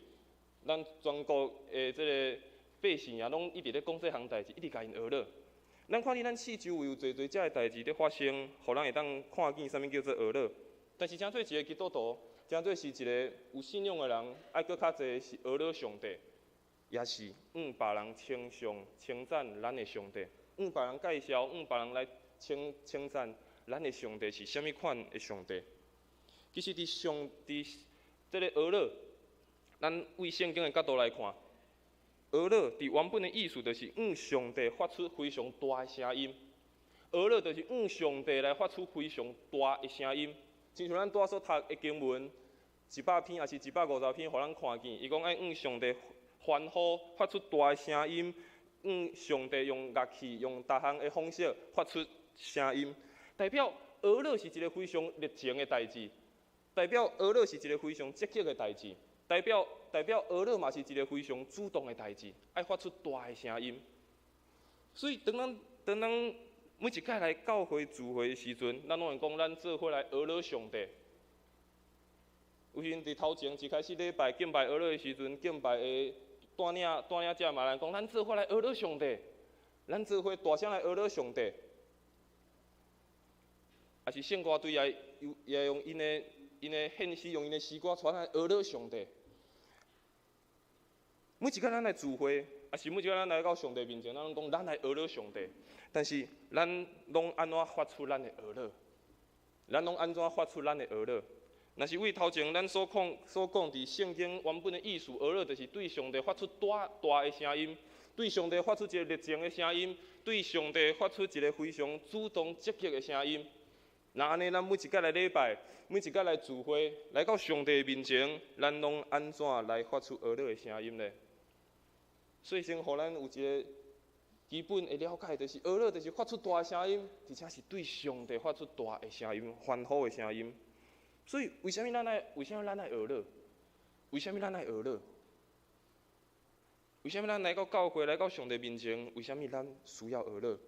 S3: 咱全国的这个百姓也拢一直咧讲这项代志，一直甲因学乐。咱看见咱四周围有侪遮个代志咧发生，互咱会当看见啥物叫做学乐。但是，真做一个基督徒，真做是一个有信仰的人，爱搁较侪是学乐上帝，也是向别人称赞咱的上帝，向别人介绍，向别人来。称赞咱的上帝是啥物款的上帝？其实伫这个学乐，咱为圣经的角度来看，学乐伫原本的意思就是向上帝发出非常大的声音。学乐就是向上帝来发出非常大的声音。亲像咱拄仔所读的经文，100篇也是150篇，互咱看见，伊讲爱向上帝欢呼，发出大的声音，向上帝用乐器、用各项的方式发出。声音代表娱乐是一个非常热情的代志，代表娱乐是一个非常积极的代志，代表娱乐嘛是一个非常主动的代志，爱发出大的声音。所以当咱每一届来教会聚会的时阵，咱拢会讲咱做伙来娱乐上帝。有时伫头前一开始礼拜敬拜娱乐的时阵，敬拜的带领者嘛来讲，咱做伙来娱乐上帝，咱做伙大声来娱乐上帝。也是圣歌队也用因的献诗，用因的诗歌传来娱乐上帝。每一届咱来聚会，也是每一届咱来到上帝面前，咱拢讲咱来娱乐上帝。但是咱拢安怎发出咱的娱乐？咱拢安怎发出咱的娱乐？若是为头前咱所讲伫圣经原本的意思，娱乐就是对上帝发出大的声音，对上帝发出一个热情的声音，对上帝发出一个非常主动积极的声音。那安尼，咱每一届来礼拜，每一届来聚会，来到上帝面前，咱拢安怎来发出娱乐的声音呢？所以先互咱有一个基本的了解，就是娱乐就是发出大的声音，而且是对上帝发出大的声音、欢呼的声音。所以为什么咱爱娱乐？为什么咱爱娱乐？为什么咱来到教会、来到上帝面前？为什么咱需要娱乐？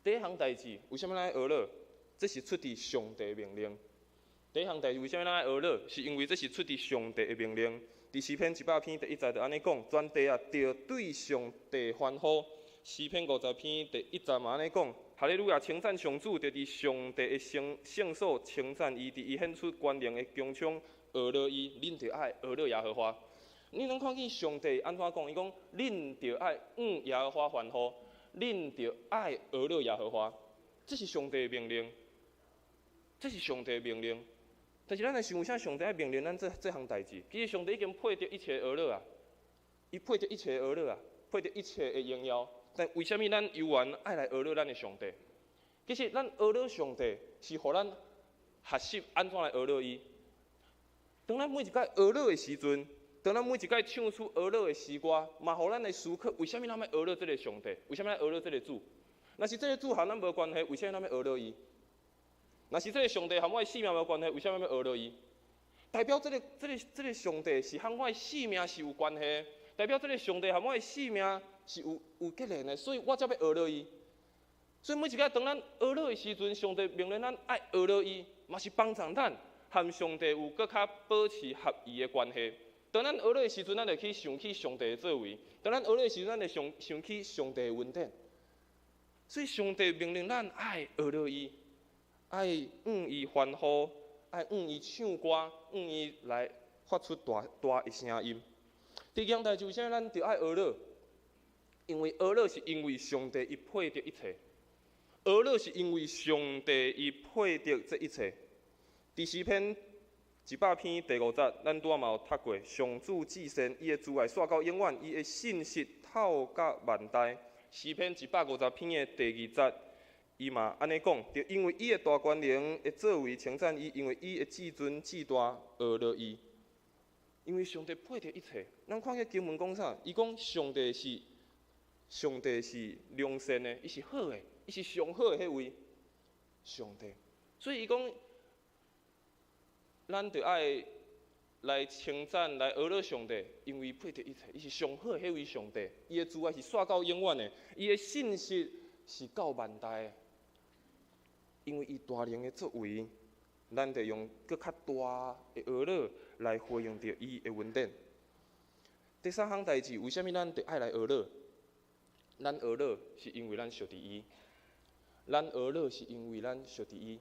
S3: 第一项代志，为什么咱爱娱乐？这是出自上帝的命令。第一项代志，为什么咱爱娱乐？是因为这是出自上帝的命令。伫诗篇100篇第1节就安尼讲，全地啊，着对上帝欢呼。诗篇50篇第1节嘛安尼讲，哈利路亚，称赞上主，着伫上帝的圣所称赞伊，伫伊显出权能的宫腔娱乐伊，恁着爱娱乐耶和华。你能看见上帝安怎讲？伊讲，恁着爱耶和华欢呼，恁着爱娱乐耶和华。这是上帝的命令，这是上帝的命令。但是咱来想，为啥上帝爱命令咱这项代志？其实上帝已经配得一切娱乐啊，伊配得一切娱乐啊，配得一切的荣耀。但为什么咱犹原爱来娱乐咱的上帝？其实咱娱乐上帝是互咱学习安怎来娱乐伊。当咱每一届娱乐的时阵，当咱每一届唱出娱乐的诗歌，嘛互咱来思考，为什么咱要娱乐这个上帝？为什么要娱乐这个主？若是这个主和咱无关系，为什么咱要娱乐伊？若是这个上帝和我的性命无关系，为什么要娱乐伊？代表这个上帝是和我的性命是有关系的，代表这个上帝和我的性命是有结连的，所以我才要娱乐伊。所以每一个当咱娱乐的时阵，上帝命令咱爱娱乐伊，嘛是帮助咱和上帝有更较保持合宜的关系。当咱娱乐的时阵，咱就去想起上帝的作为；当咱娱乐的时阵，咱就想起上帝的恩典。所以上帝命令咱爱娱乐伊。爱伊欢呼，爱伊唱歌，伊来发出大的声音。第二件代志，为啥咱着爱娱乐？因为娱乐是因为上帝伊配得一切，娱乐是因为上帝伊配得这一切。伫诗篇100篇第5节，咱拄仔嘛有读过，上主至善，伊的慈爱线到永远，伊的信实透到万代。诗篇150篇的第2节。伊嘛安尼讲，就因为伊的大权能的作为称赞伊，因为伊的至尊至大娱乐伊。因为上帝配得一切，咱看个经文讲啥？伊讲上帝是良善的，伊是好的，伊是上好的迄位上帝。所以伊讲，咱着爱来称赞、来娱乐上帝，因为配得一切，伊是上好的迄位上帝。伊的慈爱是线到永远的，伊的信实是到万代的。因为伊大能的作为，咱着用更较大的娱乐来回应着伊的恩典。第三项代志，为什么咱着爱来娱乐？咱娱乐是因为咱属伫伊，咱娱乐是因为咱属伫伊。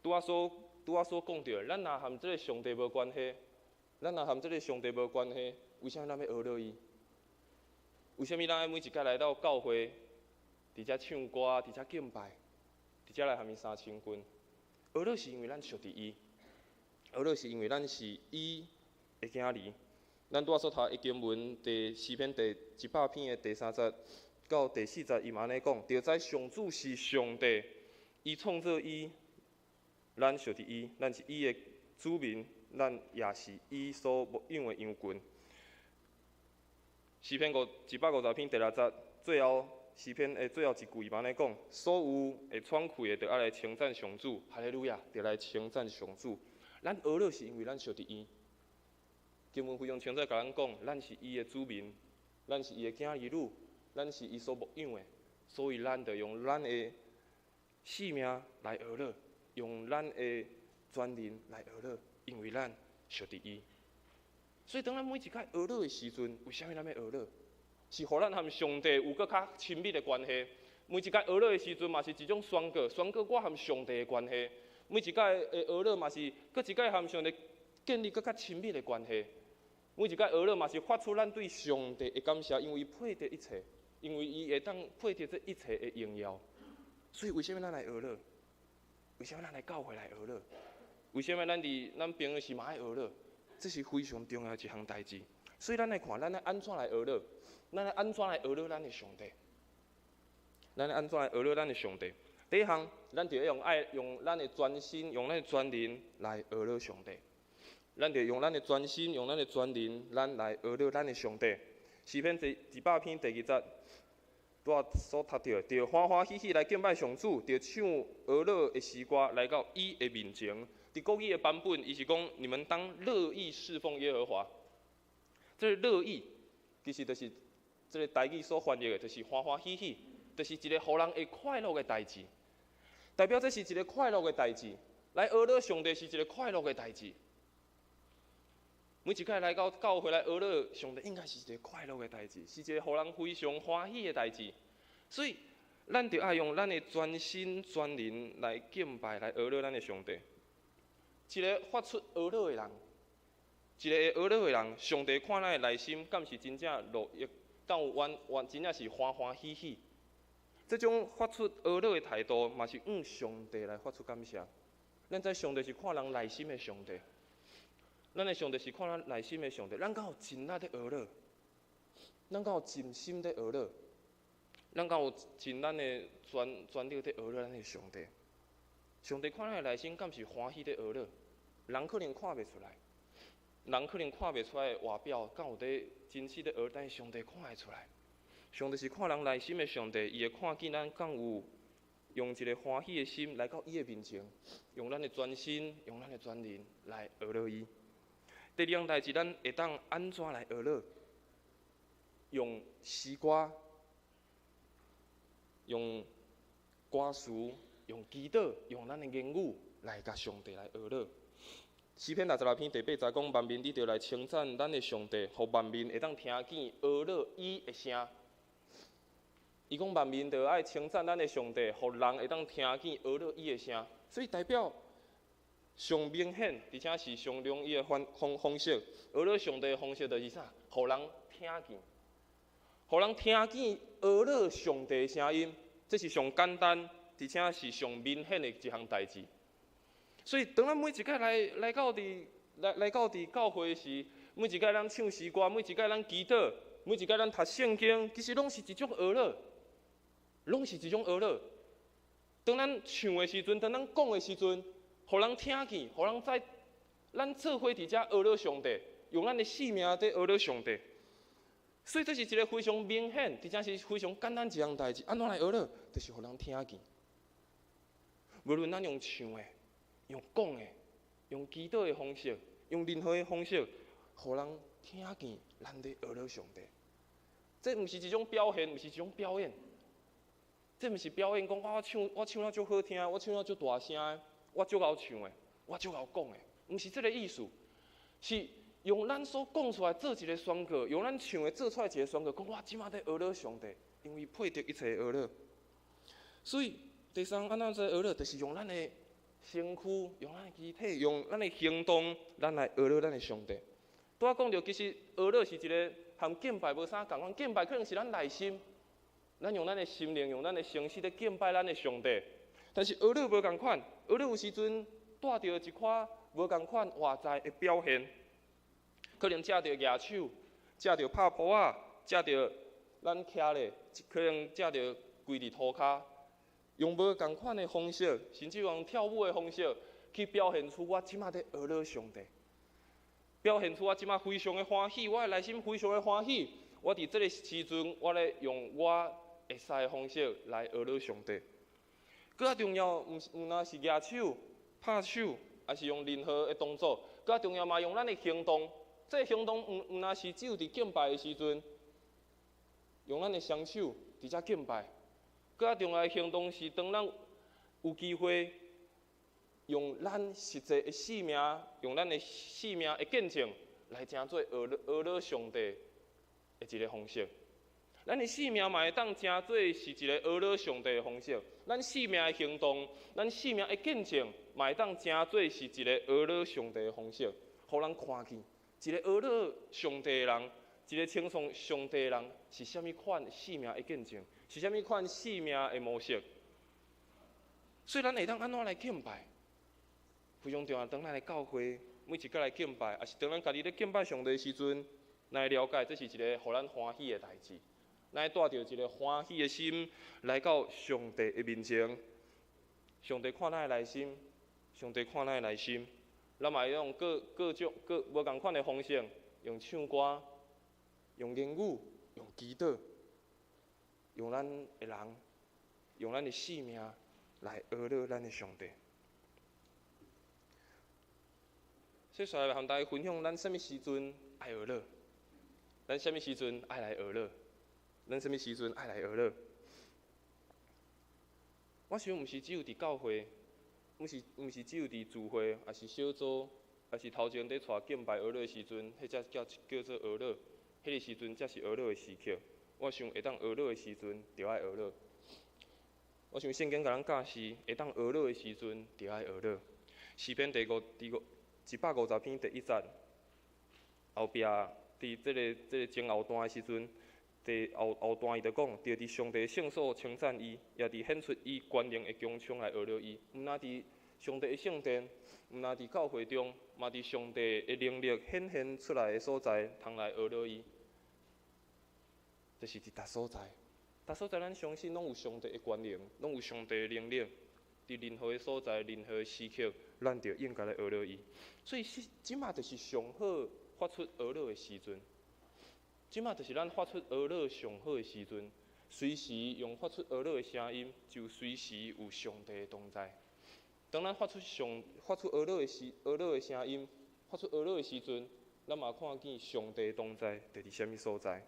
S3: 拄仔所讲着，咱若和这个上帝无关系，咱若和这个上帝无关系，为什么咱要娱乐伊？为什么咱每一届来到教会，伫遮唱歌，伫遮敬拜？伫遮来和伊三亲近，娱乐是因为咱属伫伊，娱乐是因为咱是伊的囝儿。咱拄仔所读的经文，第诗篇第100篇的第3节到第4节，伊嘛安尼讲：着知上主是上帝，伊创造伊，咱属伫伊，咱是伊的子民，咱也是伊所牧养的羊群。诗篇150篇第6节，最后诗篇的最后一句嘛安尼讲：所有会喘气的，就爱来称赞上主，哈利路亚，就来称赞上主。咱学了是因为咱属伫伊。经文非常清楚甲咱讲，咱是伊的子民，咱是伊的囝儿女，咱是伊所牧养的，所以咱着用咱的性命来学了，用咱的全人来学了，因为咱属伫伊。所以当咱每一届学了的时阵，为虾米咱要学了？是互咱和上帝有搁较亲密的关系。每一届学了的时阵，嘛是一种宣告，宣告我和上帝的关系。每一届的学了嘛是，搁一届和上帝建立搁较亲密的关系。每一届学了嘛是发出咱对上帝的感谢，因为伊配得一切，因为伊会当配得这一切的荣耀。所以为什么咱来学了？为什么咱来教会来学了？为什么咱平时嘛爱学了？这是非常重要一项代志。所以咱来看，咱来安怎来学了？咱来安怎来学了咱的上帝？咱来安怎来学了咱的上帝？第一项，咱就要用咱的专心，用咱的全人来学了上帝。咱就用咱的专心，用咱的全人，咱来学了咱的上帝。诗篇100篇第2节，我所读到，着欢欢喜喜来敬拜上主，着唱学了的诗歌来到伊的面前。伫国语的版本，伊是讲你们当乐意侍奉耶和华。这个乐意，其实就是这个台语所翻译的，就是欢欢喜喜，就是一个互人会快乐的代志。代表这是一个快乐的代志，来学了上帝是一个快乐的代志。每一届来到教会来学了上帝，应该是一个快乐的代志，是一个互人非常欢喜的代志。所以，咱就要用咱的全心全人来敬拜，来学了咱的上帝。一个发出学了的人，一个学了的人，上帝看咱的内心，敢是真正乐意，敢有真正是欢欢喜喜。这种发出学了的态度，嘛是向上帝来发出感谢。咱知上帝是看人内心的上帝，咱的上帝是看咱内心的上帝。咱敢有尽力的学了，咱敢有尽心的学了，咱敢有尽咱的全力的学了咱的上帝。上帝看咱的内心，敢是欢喜的学了？人可能看袂出来，人可能看袂出来的外表，敢有在真实的学，但是上帝看会出来。上帝是看人内心的上帝，伊会看见咱敢有用一个欢喜的心来到伊的面前，用咱的专心，用咱的全人来学了伊。第二样代志，咱会当安怎来学了？用诗歌，用歌词，用祈祷，用咱的言语来甲上帝来学了。诗篇66篇第8节讲：万民你着来称赞咱的上帝，互万民会当听见学了伊的声。伊讲万民着爱称赞咱的上帝，互人会当听见学了伊的声。所以代表上明显，而且是上容易的方式。学了上帝的方式就是啥？互人听见，互人听见学了上帝的声音，这是上简单，而且是上明显的一项代志。所以，当咱每一届来到教会时，每一届咱唱诗歌，每一届咱祈祷，每一届咱读圣经，其实拢是一种学了，拢是一种学了。当咱唱的时阵，当咱讲的时阵，互人听见，互人知，咱做伙伫遮学了上帝，用咱的性命在学了上帝。所以这是一个非常明显，而且是非常简单一项代志。安怎来学了？就是互人听见。无论咱用唱的，用讲的，用祈祷的方式，用任何的方式，互人听见咱在学了上帝。这毋是一种表现，毋是一种表演。这毋是表演，讲我唱了足好听，我唱了足大声的，我足够唱的，我足够讲的，毋是这个意思，是用咱所讲出来做一个宣告，用咱唱的做出来一个宣告，讲我即马在学了上帝，因为配得一切学了。所以第三，安怎在学了，就是用咱的身躯，用咱的肢体，用咱的行动，咱来学了咱的上帝。拄仔讲到，其实学了是一个和敬拜无啥共款，敬拜可能是咱内心。咱用咱的心灵，用咱的诚实咧敬拜咱的上帝，但是学了无共款，学了有时阵带着一块无共款外在的表现，可能借着举手，借着拍鼓仔，借着咱徛咧，可能借着跪伫涂骹，用无共款的方式，甚至用跳舞的方式去表现出我即马在学了上帝，表现出我即马非常的欢喜，我的内心非常的欢喜。我伫这个时阵，我咧用我会使的方式来讹落上帝。更较重要，毋若是举手、拍手，还是用任何的动作，更较重要嘛，用咱的行动。这个行动毋若是只有伫敬拜的时阵，用咱的双手伫遮敬拜。更较重要的行动是，当咱有机会，用咱实际的性命，用咱的性命的见证，来成做讹落上帝的一个方式。咱的性命嘛会当成做是一个讹落上帝的方式。咱性命的行动，咱性命的见证，嘛会当成做是一个讹落上帝的方式，互人看见一个讹落上帝的人，一个称颂上帝的人是虾米款性命的见证，是虾米款性命的模式。所以咱会当安怎来敬拜？非常重要。当咱来教会，每一个来敬拜，也是当咱家己咧敬拜上帝的时阵，来了解这是一个互咱欢喜的代志。咱带着一个欢喜的心来到上帝的面前，上帝看咱的内心，上帝看咱的内心，咱嘛用各种无共款的方式，用唱歌，用言语，用祈祷，用咱的人，用咱的性命来讹落咱的上帝。所以，下来和大家分享，咱什么时阵爱讹落？咱什么时阵爱来讹落？咱什么时阵爱来讹落？我想，毋是只有伫教会，毋是只有伫聚会，也是小组，也是头前咧带敬拜讹落的时阵，迄才叫做讹落。迄个时阵才是讹落的时刻。我想，会当讹落的时阵，就爱讹落。我想，圣经甲咱教示，会当讹落的时阵，就爱讹落。诗篇150篇第1节，后壁伫这个前后段的时阵。第后段伊就讲，着伫上帝圣所称赞伊，也伫显出伊权能的强冲来讹落伊。毋若伫上帝的圣殿，毋若伫教会中，嘛伫上帝的能力显现出来的所在，通来讹落伊。就是伫逐所在，咱相信拢有上帝的权能，拢有上帝的能力。伫任何的所在、任何的时刻，咱就应该来讹落伊。所以即马就是上好发出讹落的时阵。即马就是咱发出讹落上好的时阵，随时用发出讹落的声音，就随时有上帝的同在。当咱发出讹落的声音，发出讹落的时阵，咱嘛看见上帝的同在伫啥物所在。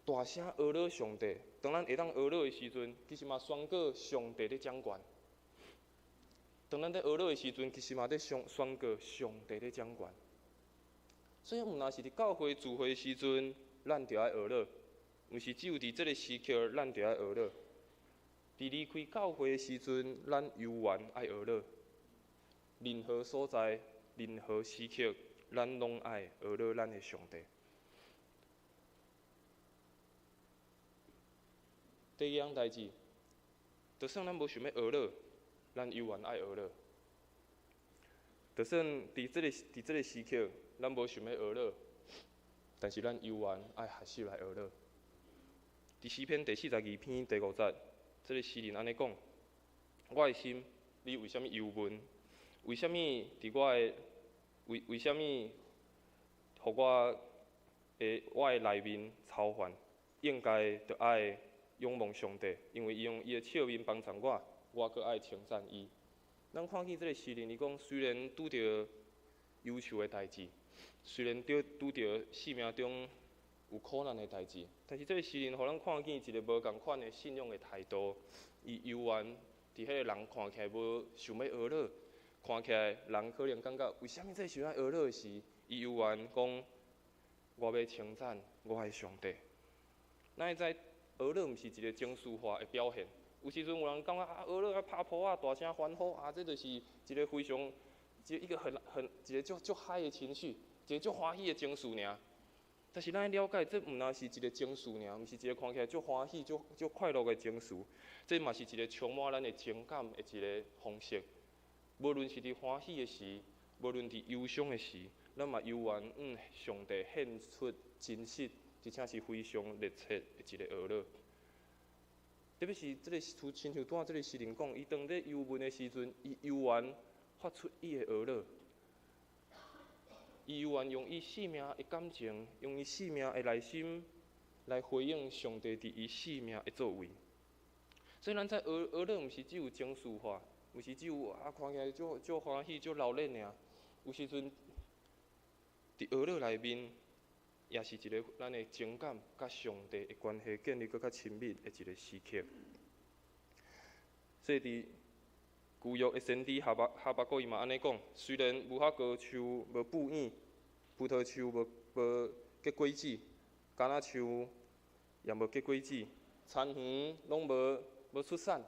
S3: 大声讹落上帝，当咱会当讹落的时阵，其实嘛宣告上帝咧掌权。当咱咧讹落的时阵，其实嘛咧宣告上帝咧掌权。所以，毋若是伫教会聚会的时阵，咱就爱讹落；毋是只有伫这个时刻，咱就爱讹落。伫离开教会的时阵，咱犹原爱讹落。任何所在、任何时刻，咱拢爱讹落咱的上帝。第二样代志，就算咱无想要讹落，咱犹原爱讹落。就算伫这个时刻，咱无想要讹落，但是咱犹原爱学习来讹落。伫诗篇第42篇第5节，这个诗人安尼讲：我的心，你为虾米忧闷？为虾米伫我的为虾米，互我的内面操烦？应该着爱仰望上帝，因为伊用伊的笑面帮衬我，我阁爱称赞伊。咱看见这个诗人，伊讲虽然拄着忧愁的代志，虽然拄着生命中有苦难的代志，但是这个诗人，互咱看见一个无共款的信仰的态度。伊犹原伫迄个人看起来无想要讹落，看起来人可能感觉为虾米这想要讹落的时，伊犹原讲我要称赞我的上帝。咱会知讹落毋是一个情绪化的表现。有时阵有人感觉讹落拍扑大声欢呼这就是一个非常一个一个足嗨的情绪，一个足欢喜的情绪尔。但是咱了解，这毋若是一个情绪尔，毋是一个看起来足欢喜、足快乐的情绪，这嘛是一个充满咱的情感的一个方式。无论是伫欢喜的时，无论伫忧伤的时，咱嘛犹原上帝献出真实，而且是非常热切的一个讹落。特别是这个亲像拄仔这个诗人讲，伊当咧忧闷的时阵，伊犹原发出伊的讹落。伊犹原用伊生命的感情，用伊生命的内心来回应上帝伫伊生命的作为。所以咱在俄勒毋是只有情绪化，毋是只有看起来足欢喜、足热烈尔。有时阵伫俄勒内面，也是一个咱的情感甲上帝的关系建立搁较亲密的一个时刻。所以伫旧约的先知哈巴谷伊嘛安尼讲：虽然无花果树无布影，葡萄树无结果子，橄榄树也无结果子，田园拢无出产，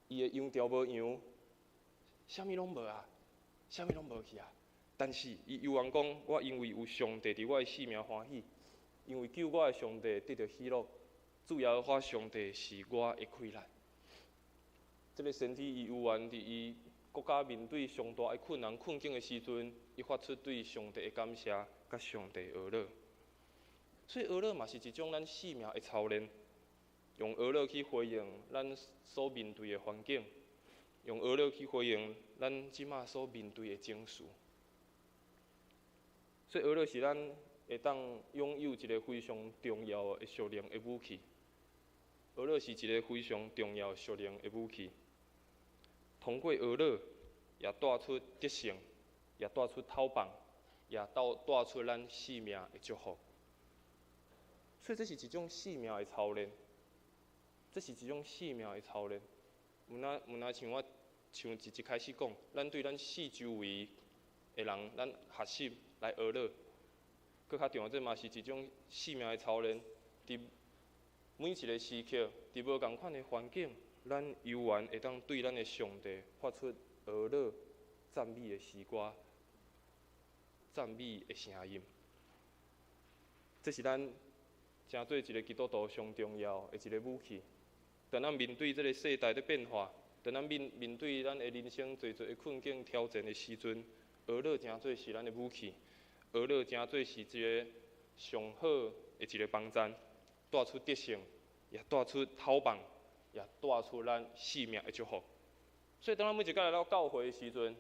S3: 伊的秧苗无扬，啥物拢无啊，啥物拢无去啊。但是伊犹原讲：我因为有上帝伫我的生命欢喜，因为救我的上帝得到喜乐，主耶和华上帝是我的快乐。这个先知伊犹原伫伊国家面对上大的困难困境的时阵，伊发出对上帝的感谢，甲上帝俄勒。所以俄勒嘛是一种咱生命的操练，用俄勒去回应咱所面对的环境，用俄勒去回应咱即马所面对的情绪。所以俄勒是咱会当拥有一个非常重要的属灵的武器。俄勒是一个非常重要的属灵的武器。通过俄勒，也带出得胜，也带出讨棒，也带出咱生命的祝福。所以这是一种生命的操练，这是一种生命的操练。有那像我一开始讲，咱对咱四周围的人，咱学习来学乐，搁较重要，这嘛是一种生命的操练。伫每一个时刻，伫无共款的环境，咱犹原会当对咱的上帝发出学乐、赞美的诗歌、赞美的声音。这是咱诚做一个基督徒上重要的一个武器。当咱面对这个世代的变化，当咱面对咱的人生侪的困境挑战的时阵，学乐诚做是咱的武器。学乐诚做是一个上好的一个帮站，带出得胜，也带出讨棒，也带出咱生命的祝福。所以当咱每一个来到教会的时阵，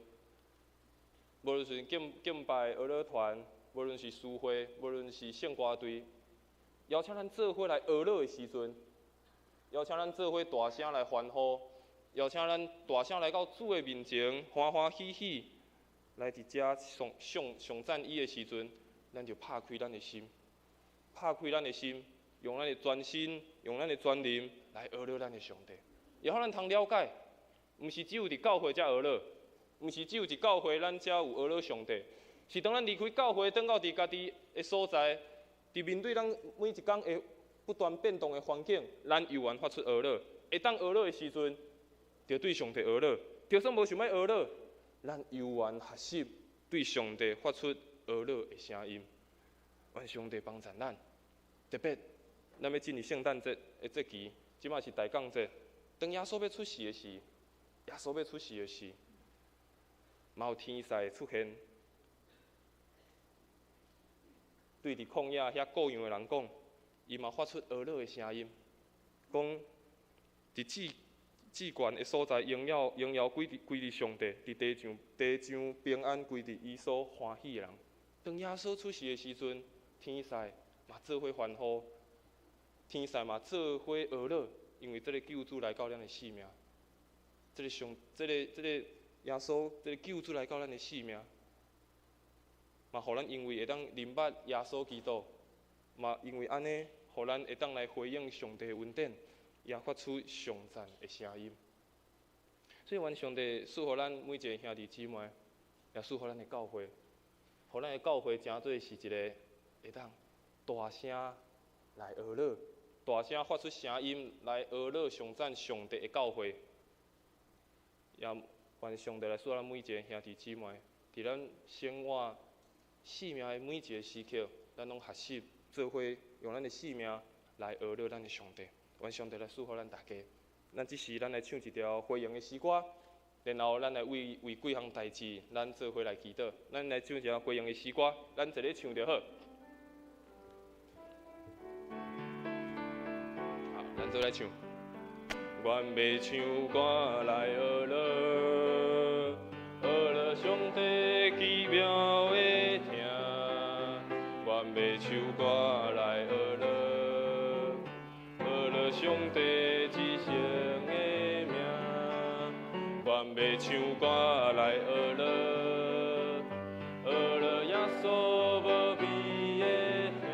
S3: 无论是敬拜学乐团，无论是诗会，无论是圣歌队，邀请咱做伙来学乐的时阵，邀请咱做伙大声来欢呼，邀请咱大声来到主的面前，欢欢喜喜来伫遮上赞伊的时阵，咱就拍开咱的心，拍开咱的心，用咱的专心，用咱的专念来学乐咱的上帝，也互咱通了解，毋是只有伫教会才学乐，毋是只有伫教会咱才有学乐上帝，是当咱离开教会，转到伫家己的所在，伫面对咱每一天会不断变动的环境，咱犹原发出学乐，会当学乐的时阵，就对上帝学乐；就算无想要学乐，咱犹原学习对上帝发出学乐的声音。愿上帝帮助咱，特别咱要进入圣诞节的节期，即马是大降节，当耶稣要出世的时，耶稣要出世的时，嘛有天使出现，对伫旷野遐各样的人讲，伊嘛发出学乐的声音，讲伫至悬的所在，荣耀归伫上帝；伫地上平安归伫伊所欢喜的人。当耶稣出世的时阵，天使嘛做伙欢呼，天使嘛做伙学乐，因为这个救主来到咱的生命，这个耶稣，这个救主来到咱的生命，嘛，互咱因为会当明捌耶稣基督，嘛，因为安尼，互咱会当来回应上帝的恩典，也发出上赞的声音。所以，愿上帝赐予咱每一个兄弟姊妹，也赐予咱的教会，互咱的教会诚做是一个会当大声来学乐，大声发出声音来学乐上赞上帝的教会。也愿上帝来赐咱每一个兄弟姊妹，伫咱生活生命的每一个时刻，咱拢学习做伙用咱的生命来学乐咱的上帝。愿上帝来赐予咱大家。咱即时咱来唱一条回应的诗歌，然后咱来为几项代志，咱做伙来祈祷。咱来唱一条回应的诗歌，咱一个唱就好。好，咱做来唱。愿要唱歌来学乐，学乐上帝奇妙的听。愿要唱歌来学乐。上帝至圣的名，愿要唱歌来学乐，学乐耶稣无味的兄，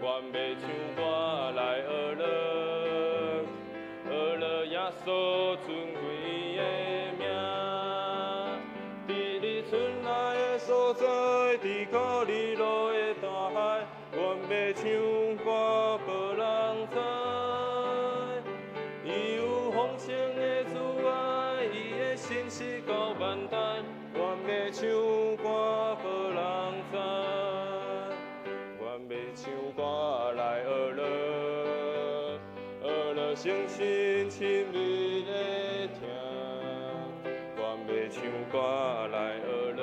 S3: 愿要唱歌来学乐，学乐耶稣尊贵的名，伫你出来的所在，伫靠你落的大海，愿要唱歌无人知。伊有丰盛的慈爱，伊的心是到万代，愿要唱歌无人知。愿要唱歌来学乐，学乐诚心亲密的听，愿要唱歌来学乐，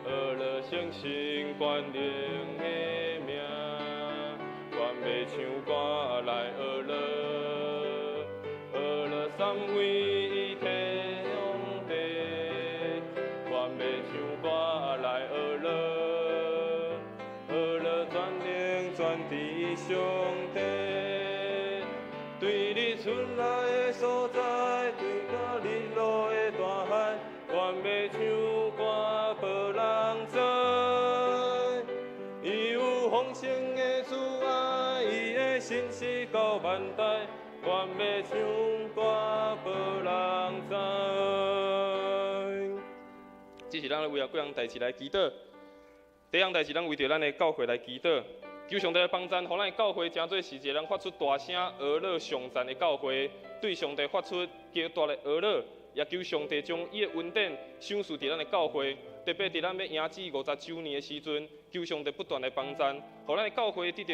S3: 学乐诚心关灵的名，愿要唱歌来学乐，学乐三位一体兄弟，愿要唱歌来学乐，学乐全灵全地上帝，对你出来的所在，对到你落的大海，愿要唱歌无人知。伊有丰盛的慈爱，伊的心是到万代，愿要唱歌无人知。这是咱为了几样代志来祈祷。第一样代志，咱为着咱的教会来祈祷，求上帝的帮助，互咱的教会真做是一个人发出大声俄乐上赞的教会，对上帝发出极大的俄乐，也求上帝将伊的恩典赏赐伫咱的教会，特别伫咱要迎旨50周年的时阵，求上帝不断的帮助，互咱的教会得到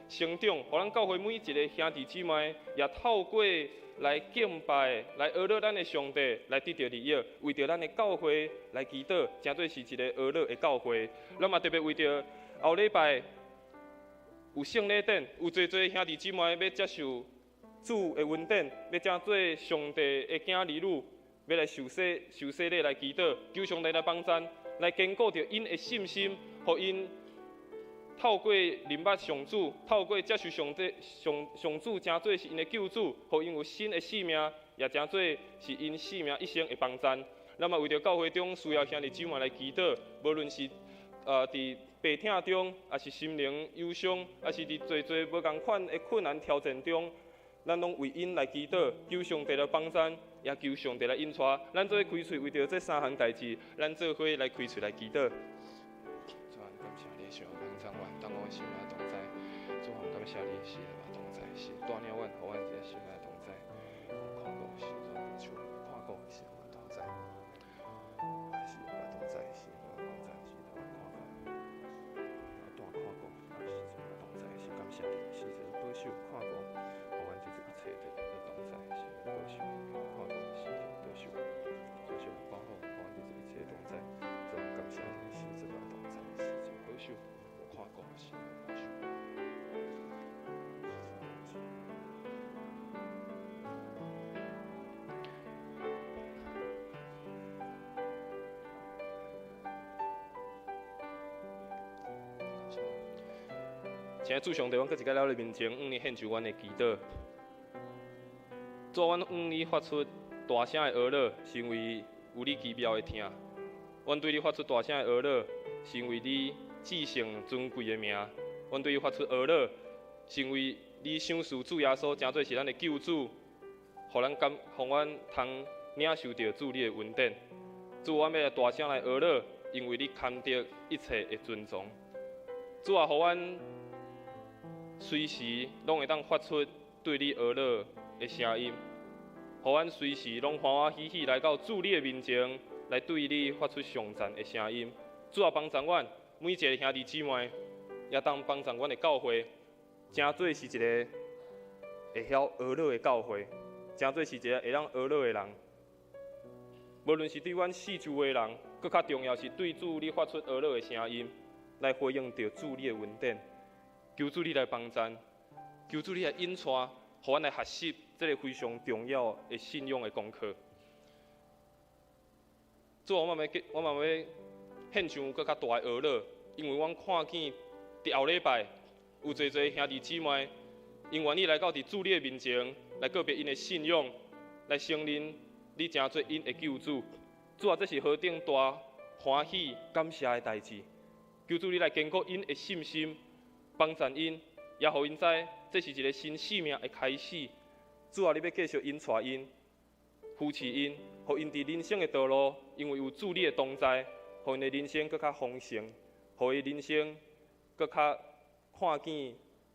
S3: 成长，互咱教会每一个兄弟姊妹也透过来敬拜、来学乐咱的上帝，来得到利益，为着咱的教会来祈祷，真做是一个学乐的教会。咱嘛特别为着后礼拜有圣礼典，有侪兄弟姊妹要接受主的恩典，要真做上帝的囝儿女，要来受洗礼来祈祷，求上帝来帮助，来坚固着因的信心，互因透过认捌上主，透过接受上主，真做是因的救主，互因有新的生命，也真做是因生命一生的帮助。咱嘛为着教会中需要兄弟姊妹来祈祷，无论是伫病痛中，也是心灵忧伤，也是伫侪无共款的困难挑战中，咱拢为因来祈祷，求上帝来帮助，也求上帝来引带。咱做开喙，为着这三项代志，咱做伙来开喙来祈祷。主啊，感谢你，上帮助阮，当我心内同在。主啊，感谢你，是同在，是带领阮，互阮这心内同在。看过是主，看过是同在，是同在，是同在，是看过。大看过，是同在，是感谢你，是保守看过，互阮这一切的同在，是保守看过，是保守，保守保护，互阮这一切同在。主啊，感谢你，是这个同在，是保守，看过，是保守。现在主上帝，阮搁一摆了你面前，向你献上阮的祈祷。主，阮向你发出大声的学乐，是因为有你奇妙的听。阮对你发出大声的学乐，是因为你至圣尊贵的名。阮对你发出学乐，是因为你赏赐主耶稣，真做是咱的救主，互阮通领受到主你的恩典。主，阮要大声来学乐，因为你堪得一切的尊重。主啊，互阮随时拢会当发出对你学乐的声音，互阮随时拢欢欢喜喜来到主你的面前，来对你发出上赞的声音。主啊，帮助阮每一个兄弟姊妹，也当帮助阮的教会，真做是一个会晓学乐的教会，真做是一个会当学乐的人。无论是对阮四周的人，搁较重要是对主你发出学乐的声音，来回应着主你的恩典。求主你来帮助，求主你来引带，互阮来学习这个非常重要的信仰的功课。主啊，我嘛要献上搁较大的学乐，因为阮看见伫后礼拜有侪兄弟姊妹因愿意来到伫主你的面前，来告别因的信仰，来承认你真做因的救主。主啊，这是何等大欢喜感谢的代志！求主你来坚固因的信心，帮助因，也互因知这是一个新生命的开始。主啊，你要继续引带因，扶持因，互因伫人生的道路，因为有主你的同在，互因的人生更较丰盛，互伊人生更较看见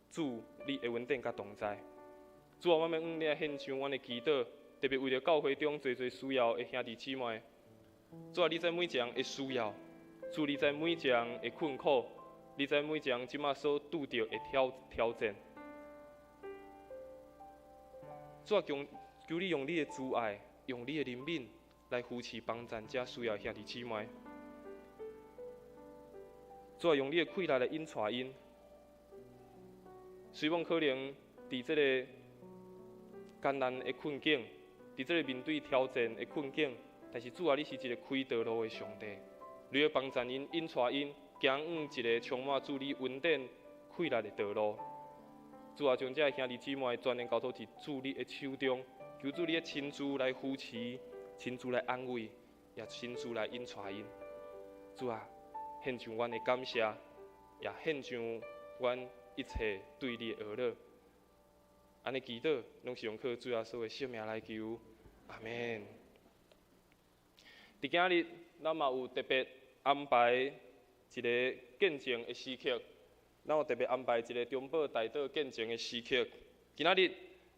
S3: 主你的稳定甲同在。主啊，我们你来献上阮的祈祷，特别为着教会中最需要的兄弟姊妹。主啊，你知每一人的需要，主你知每一人的困苦，你知每一人即马所拄着的挑战。主啊，求你用你的慈爱，用你的怜悯来扶持帮助这需要兄弟姊妹。主啊，用你的气力来引带因。虽然可能伫这个艰难的困境，伫这个面对挑战的困境，但是主啊，你是一个开道路的上帝，你要帮助因、引带因，行往一个充满主你稳定、气力的道路。主啊，将这兄弟姊妹全然交托伫主你的手中，求主你的亲自来扶持、亲自来安慰，也亲自来引带因。主啊，献上阮的感谢，也献上阮一切对你的学乐。安尼祈祷，拢是用靠主耶稣的圣名来求，阿门。伫今日，咱嘛有特别安排一个见证的时刻。咱有特别安排一个中保大道见证的时刻。今仔日，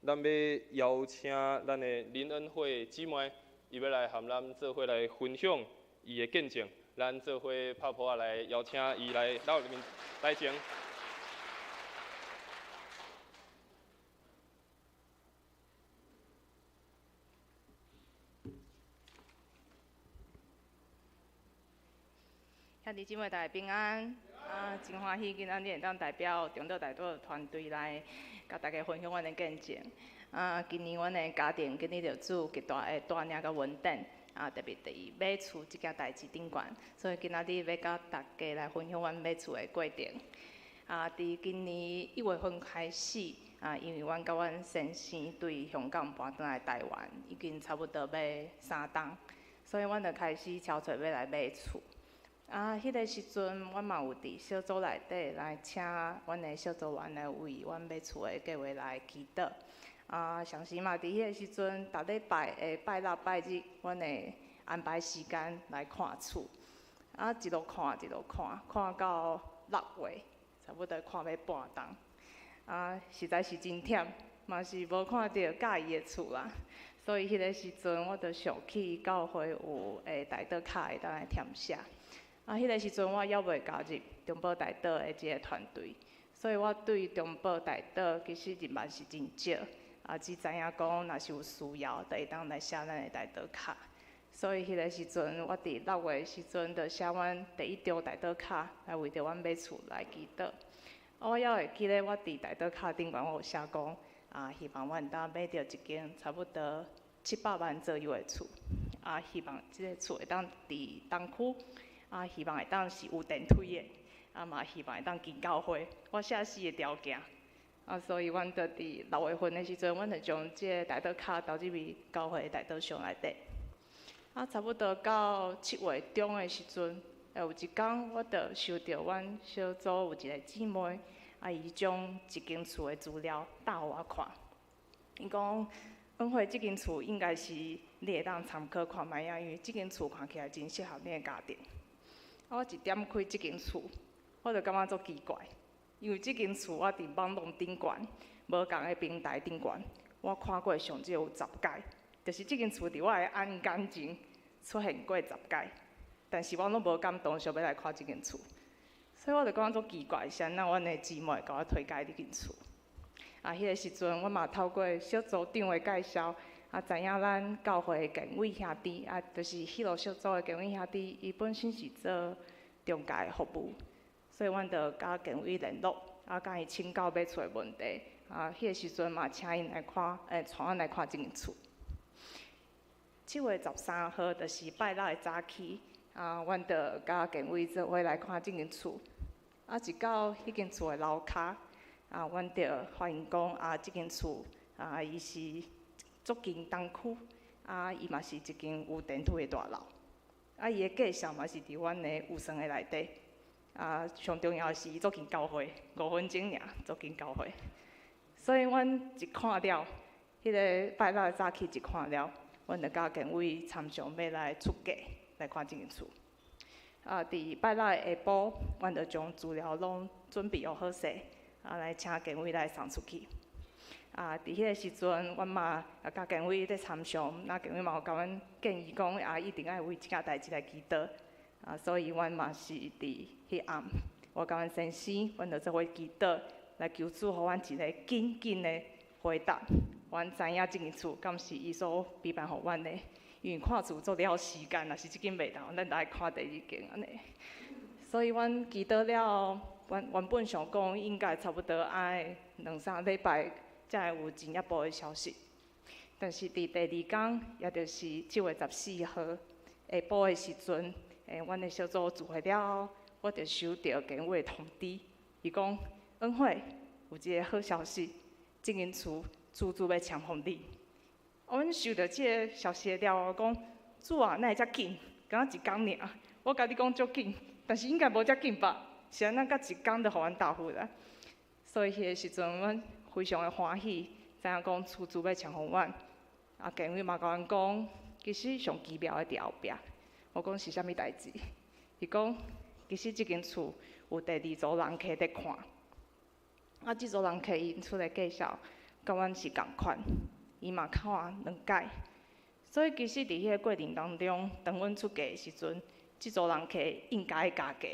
S3: 咱要邀请咱的林恩惠姊妹，伊要来和咱做伙来分享伊的见证。咱做伙拍谱来邀请伊来到面来前。
S5: 兄弟姊妹，大家平安！真欢喜今仔日会当代表中道大道团队来，甲大家分享阮的见证。今年阮的家庭经历着主极大的带领甲稳定，特别伫买厝这件代志顶悬，所以今仔日要甲大家来分享阮买厝的过程。伫今年1月份开始，因为阮甲阮先生对香港搬转来台湾，已经差不多要3冬，所以阮就开始敲找要来买厝。迄个时阵，阮嘛有伫小组内底来请阮的小组员来为阮买厝的计划来祈祷。上时嘛，伫迄个时阵，逐礼拜的拜六、拜日，阮会安排时间来看厝。一路看，看到6月，差不多看要半冬。实在是真忝，嘛是无看到介意的厝啦。所以迄个时阵，我就想起教会有大道卡会当来填写。迄个时阵我还未加入中保大道的即个团队，所以我对中保大道其实认识是真少，只知影讲若是有需要，就会当来写咱的大道卡。所以迄个时阵，我伫6月的时阵，就写阮第1张大道卡，来为着阮买厝来祈祷。我还会记得我伫大道卡顶悬，我有写讲，希望阮当买到一间差不多700万左右的厝，希望即个厝会当伫东区。希望会当是有电梯的，嘛希望会当近教会。我写4个条件，所以阮就伫6月份的时阵，阮就将即个大道卡投入去教会的大道上内底。差不多到7月中的时阵，有一天我就收到阮小组有一个姊妹，伊将一间厝的资料打互我看。伊讲，恩惠即间厝应该是你会当参考看卖啊，因为即间厝看起来真适合你的家庭。我一点开即间厝，我就感觉足奇怪，因为即间厝我伫网络顶悬，无共的平台顶悬，我看过上少有10届，就是即间厝伫我的案件前出现过10届，但是我拢无敢当想要来看即间厝，所以我就感觉足奇怪，是安怎阮的姊妹甲我推介即间厝。迄个时阵，我嘛透过小组长的介绍。知影咱教会的建伟兄弟，就是迄落小组的建伟兄弟，伊本身是做中介的服务，所以阮就甲建伟联络，甲伊请教买厝的问题。迄个时阵嘛，请因来看，带阮来看即间厝。7月13号，就是拜六的早起，阮就甲建伟做伙来看即间厝。一到迄间厝的楼骹，阮着发现讲即间厝伊是足近东区，伊嘛是一间有电梯的大楼，伊的介绍嘛是伫阮的有生的内底。上重要的是伊足近教会，5分钟尔，足近教会。所以阮一看了，迄个拜六早起一看了，阮就甲建委参详要来出价来看即间厝。伫拜六的下晡，阮就将资料拢准备好势，来请建委来送出去。伫迄个时阵，阮嘛甲建委咧参详，建委嘛有甲阮建议讲，一定要为即件代志来祈祷。所以阮嘛是伫迄暗，我甲阮先生，阮就做伙祈祷，来求主，互阮一个紧紧的回答。阮知影即间厝敢是伊所批办互阮的，因为看厝足了时间，若是即间袂当，咱就爱看第二间安尼。所以阮祈祷了后，原本想讲应该差不多爱2-3礼拜才会有进一步的消息。但是伫第2天，也就是7月14号下晡的时阵，阮的小组聚会了后，我就收到建委的通知，伊讲恩惠有一个好消息，即间厝出租要签互你。阮收到即个消息了后，讲主啊，哪会遮紧？敢若1天尔？我甲你讲足紧，但是应该无遮紧吧？是安怎甲1天就互阮答复啦？所以迄个时阵，阮非常的欢喜，知影讲出租要签互阮。建委嘛甲阮讲，其实上奇妙的伫后壁。我讲是啥物代志？伊讲其实即间厝有第2组人客在看，即组人客因出的介绍，甲阮是共款，伊嘛看2届。所以其实伫迄个过程当中，当阮出价的时阵，即组人客应该会加价，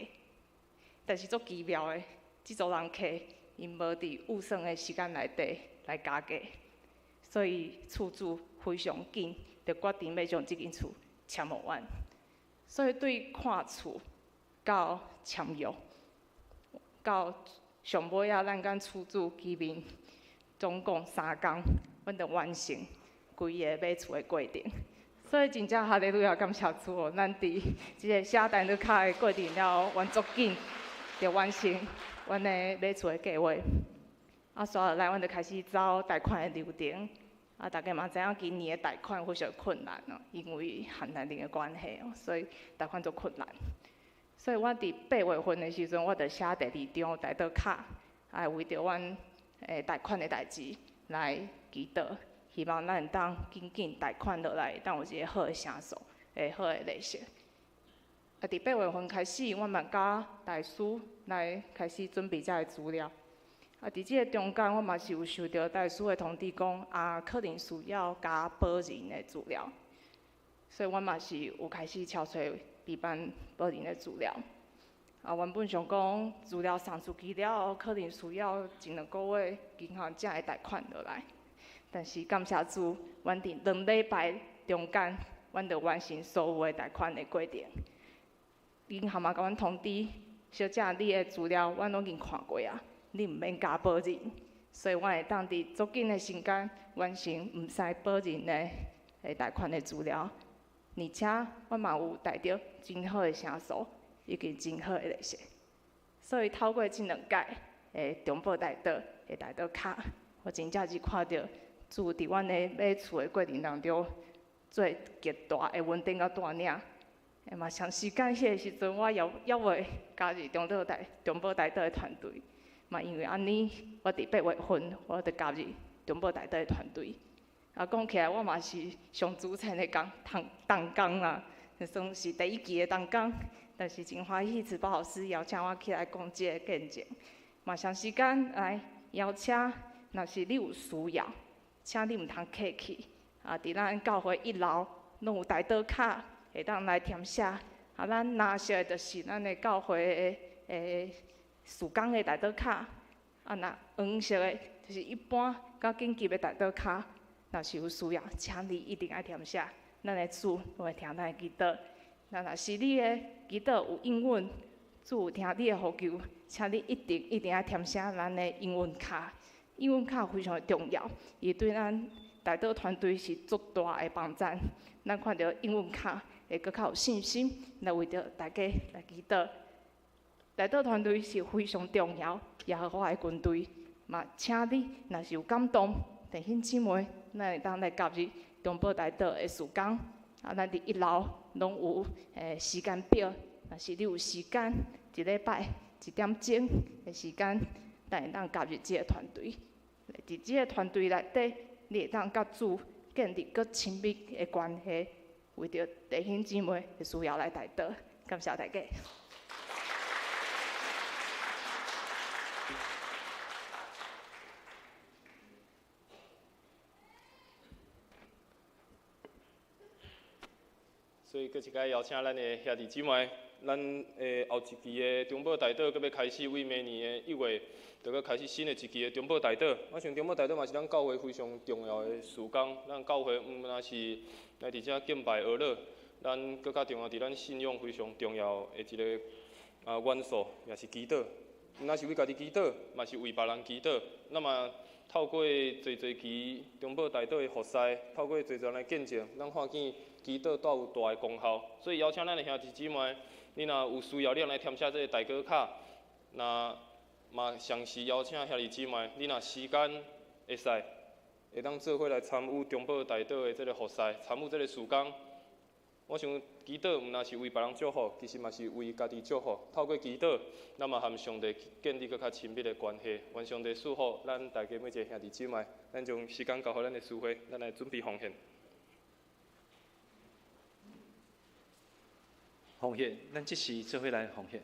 S5: 但是足奇妙的，即组人客因无伫预算的时间内底来加价，所以厝主非常紧，就决定要将即间厝签互阮。所以对看厝到签约，到上尾咱甲厝主见面，总共3天，阮就完成规个买厝的过程。所以真正哈利路亚，感谢主哦！咱伫即个写单据卡的过程了后，阮足紧就完成阮的买厝的计划。接下来，阮就开始走贷款的流程。大家嘛知影今年的贷款非常困难哦，因为限奶令的关系哦，所以贷款足困难。所以我伫8月份的时阵，我就写第2张贷倒卡，为着阮贷款的代志来祈祷，希望咱会当紧贷款落来，当有一个好的成数，好的利息。伫8月份开始，我嘛甲大师来开始准备遮个资料。伫即个中间，我嘛是有收到大师的通知讲，可能需要加保人的资料，所以我嘛是有开始敲找备办保人的资料。原本想讲资料送出去了后，可能需要1-2个月，银行才会贷款落来。但是感谢主，阮伫2礼拜中间，阮就完成所有的贷款的过程。银行嘛甲阮通知，小姐，你的资料阮拢已经看过啊。你毋免加保人，所以我会当伫足紧的时间完成毋使保人的贷款的资料，而且我嘛有贷到真好的成数，以及真好的利息。所以透过这2届中保贷倒的贷倒卡，我真正是看到主伫阮的买厝的过程当中，做极大的稳定甲大领。嘛长时间迄个时阵，我也会加入中保贷倒的团队。嘛，因为安尼，我伫8月份，我就加入中保贷倒的团队。讲起来，我嘛是上主产的动工啦，算是第1期的动工。但是真欢喜，慈宝老师邀请我起来讲这个见证。嘛，长时间来邀请，若是你有需要，请你毋通客气。伫咱教会1楼，拢有贷倒卡，会当来填写。咱拿着的就是咱的教会的事工的贷倒卡，若黄色的，就是一般较紧急的贷倒卡，若是有需要，请你一定要填写。咱的主都会听咱的祈祷。若是你的祈祷有应允，主有听你的呼求，请你一定要填写咱的应允卡。应允卡非常重要，伊对咱贷倒团队是足大的帮助。咱看到应允卡，会搁较有信心，来为着大家来祈祷。贷倒团队是非常重要，耶和华的军队嘛请你若是有感动，弟兄姊妹，咱会当来加入中保大道的事工。咱伫1楼拢有时间表，若是你有时间，一礼拜1点钟的时间，咱会当加入这个团队。伫这个团队内底，你会当甲主建立更亲密的关系，为着弟兄姊妹的需要来代祷。感谢大家。
S3: 所以，佫一摆邀请咱的兄弟姊妹，咱后一期的中保大道，佫要开始为明年的1月，就佫开始新的一期的中保大道。我想中保大道嘛是咱教会非常重要的事工。咱教会毋单是来伫遮敬拜而乐，咱佫较重要伫咱信仰非常重要的一个元素，也是祈祷。毋单是为家己祈祷，嘛是为别人祈祷。那么透过侪期中保大道的服侍，透过侪人来见证，咱看见祈祷带有大的功效。所以邀请咱的兄弟姊妹，你若有需要，你来填写这个代祷卡。那嘛详细邀请兄弟姊妹，你若时间会使，会当做伙来参与中保大道的这个服侍，参与这个事工。我想祈祷毋单是为别人祝福，其实嘛是为家己祝福。透过祈祷，咱嘛和上帝建立更较亲密的关系。愿上帝赐福咱大家每一个兄弟姊妹。咱将时间交予咱的师会，咱来准备奉献。
S4: 奉献，咱即时做伙来奉献。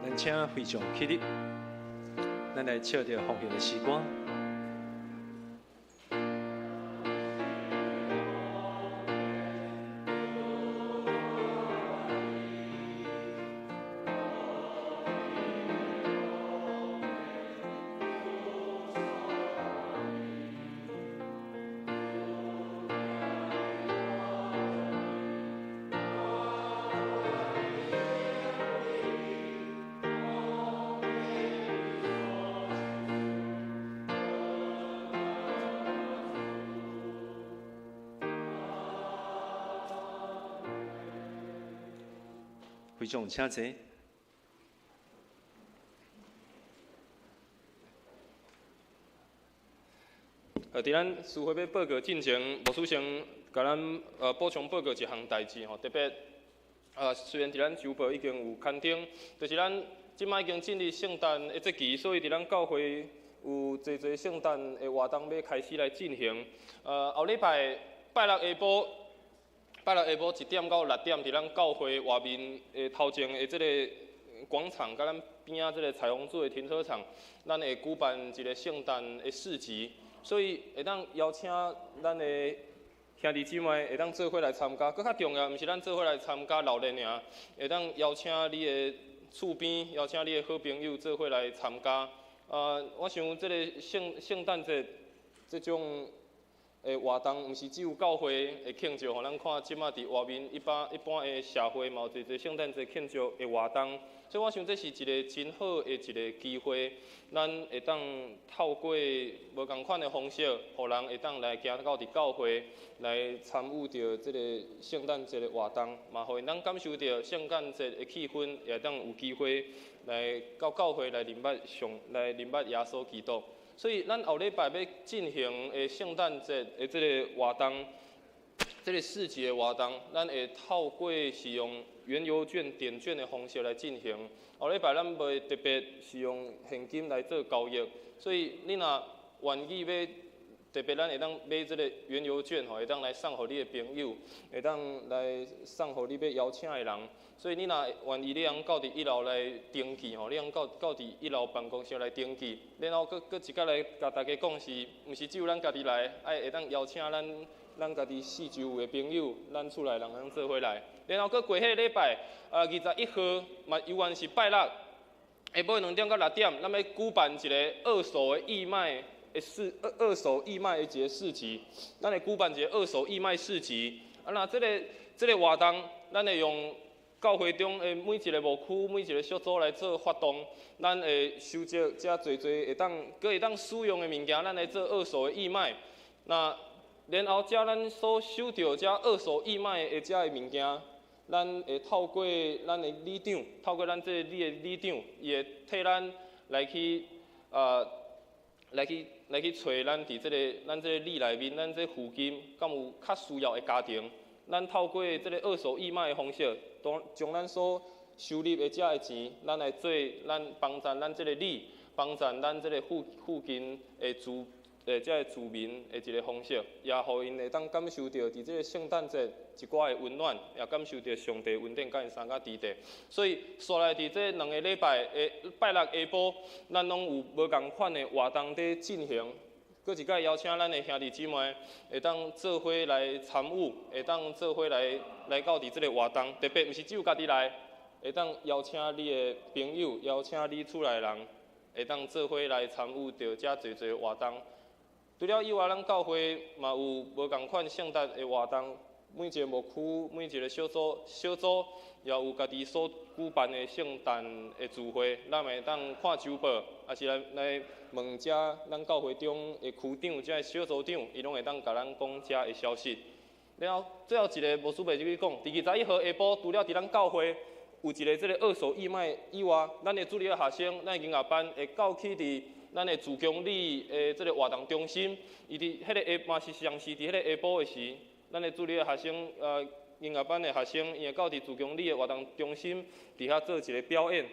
S4: 咱请会众起立，咱来唱着奉献的诗歌。会众请坐。
S3: 伫咱师会要报告进前，牧师先甲咱补充报告一项代志吼，特别虽然伫咱周报已经有刊登，就是咱即摆已经进入圣诞的节期，所以伫咱教会有侪圣诞的活动要开始来进行。后礼拜拜六下晡1点到6点，伫咱教会外面头前的即个广场，甲咱边仔即个彩虹柱的停车场，咱会举办一个圣诞的市集，所以会当邀请咱的兄弟姊妹会当做伙来参加。搁较重要，毋是咱做伙来参加闹热尔，会当邀请你的厝边，邀请你的好朋友做伙来参加。我想即个圣诞节即种活动，毋是只有教会会庆祝，互咱看即马伫外面一般的社会嘛有侪圣诞节庆祝的活动，所以我想这是一个真好的一个机会，咱会当透过无共款的方式，互人会当来行到伫教会来参与着即个圣诞节的活动，嘛互因咱感受到圣诞节的气氛，也当有机会来到教会来明白耶稣基督。所以咱后礼拜要进行的圣诞节的这个活动，这个市集的活动，咱会透过是用原油券、点券的方式来进行。后礼拜咱袂特别是用现金来做交易，所以你若愿意要特别咱会当买这个原油券吼，会当来送互你的朋友，会当来送互你要邀请的人。所以你若愿意，你通到伫1楼来登记吼，你通到伫1楼办公室来登记，然后搁一甲来甲大家讲是，毋是只有咱家己来，会当邀请咱家己四周围的朋友，咱厝内人通做伙来。然后搁过迄个礼拜，21号嘛，犹原是拜六，下晡2点到6点，咱要举办一个二手的义卖的二手义卖的一个市集，咱会举办一个二手义卖市集。那这个活动，咱会用教会中的每一个牧区、每一个小组来做发动，咱会收集遮侪会当使用的物件，咱来做二手的义卖。那然后遮咱所收到遮二手义卖的遮的物件，咱会透过咱的里长，透过咱这里的里长，伊会替咱来去来去找咱伫咱这个里内面，咱这附近敢有较需要的家庭，咱透过这个二手义卖的方式，将咱所收入的遮的钱，咱来做帮助咱这个里，帮助咱这个附近的遮个居民的一个方式，也互因会当感受到伫这个圣诞节一寡的温暖，也感受到上帝恩典甲因三甲伫地。所以，煞来伫这2个礼拜的拜六下晡，咱拢有无共款的活动在进行。搁一摆邀请咱的兄弟姊妹会当做伙来参与，会当做伙来到伫这个活动。特别毋是只有家己来，会当邀请你的朋友，邀请你厝内人，会当做伙来参与到遮侪侪活动。除了以外，咱教会嘛有无共款圣诞的活动，每一个牧区、每一个小组，也有家己所举办的圣诞的聚会，咱会当看周报，也是来问遮咱教会中的区长、遮的小组长，伊拢会当甲咱讲遮的消息。然后最后一个牧师袂入去讲，伫21号下晡，除了伫咱教会有一个这个二手义卖以外，咱的主日学生、咱的音乐班会到去伫咱的自强里的这个活动中心，伊伫迄个嘛是像是伫迄个下晡的时，咱的主日学生音乐班的学生，伊会到伫自强里的活动中心伫遐做一个表演，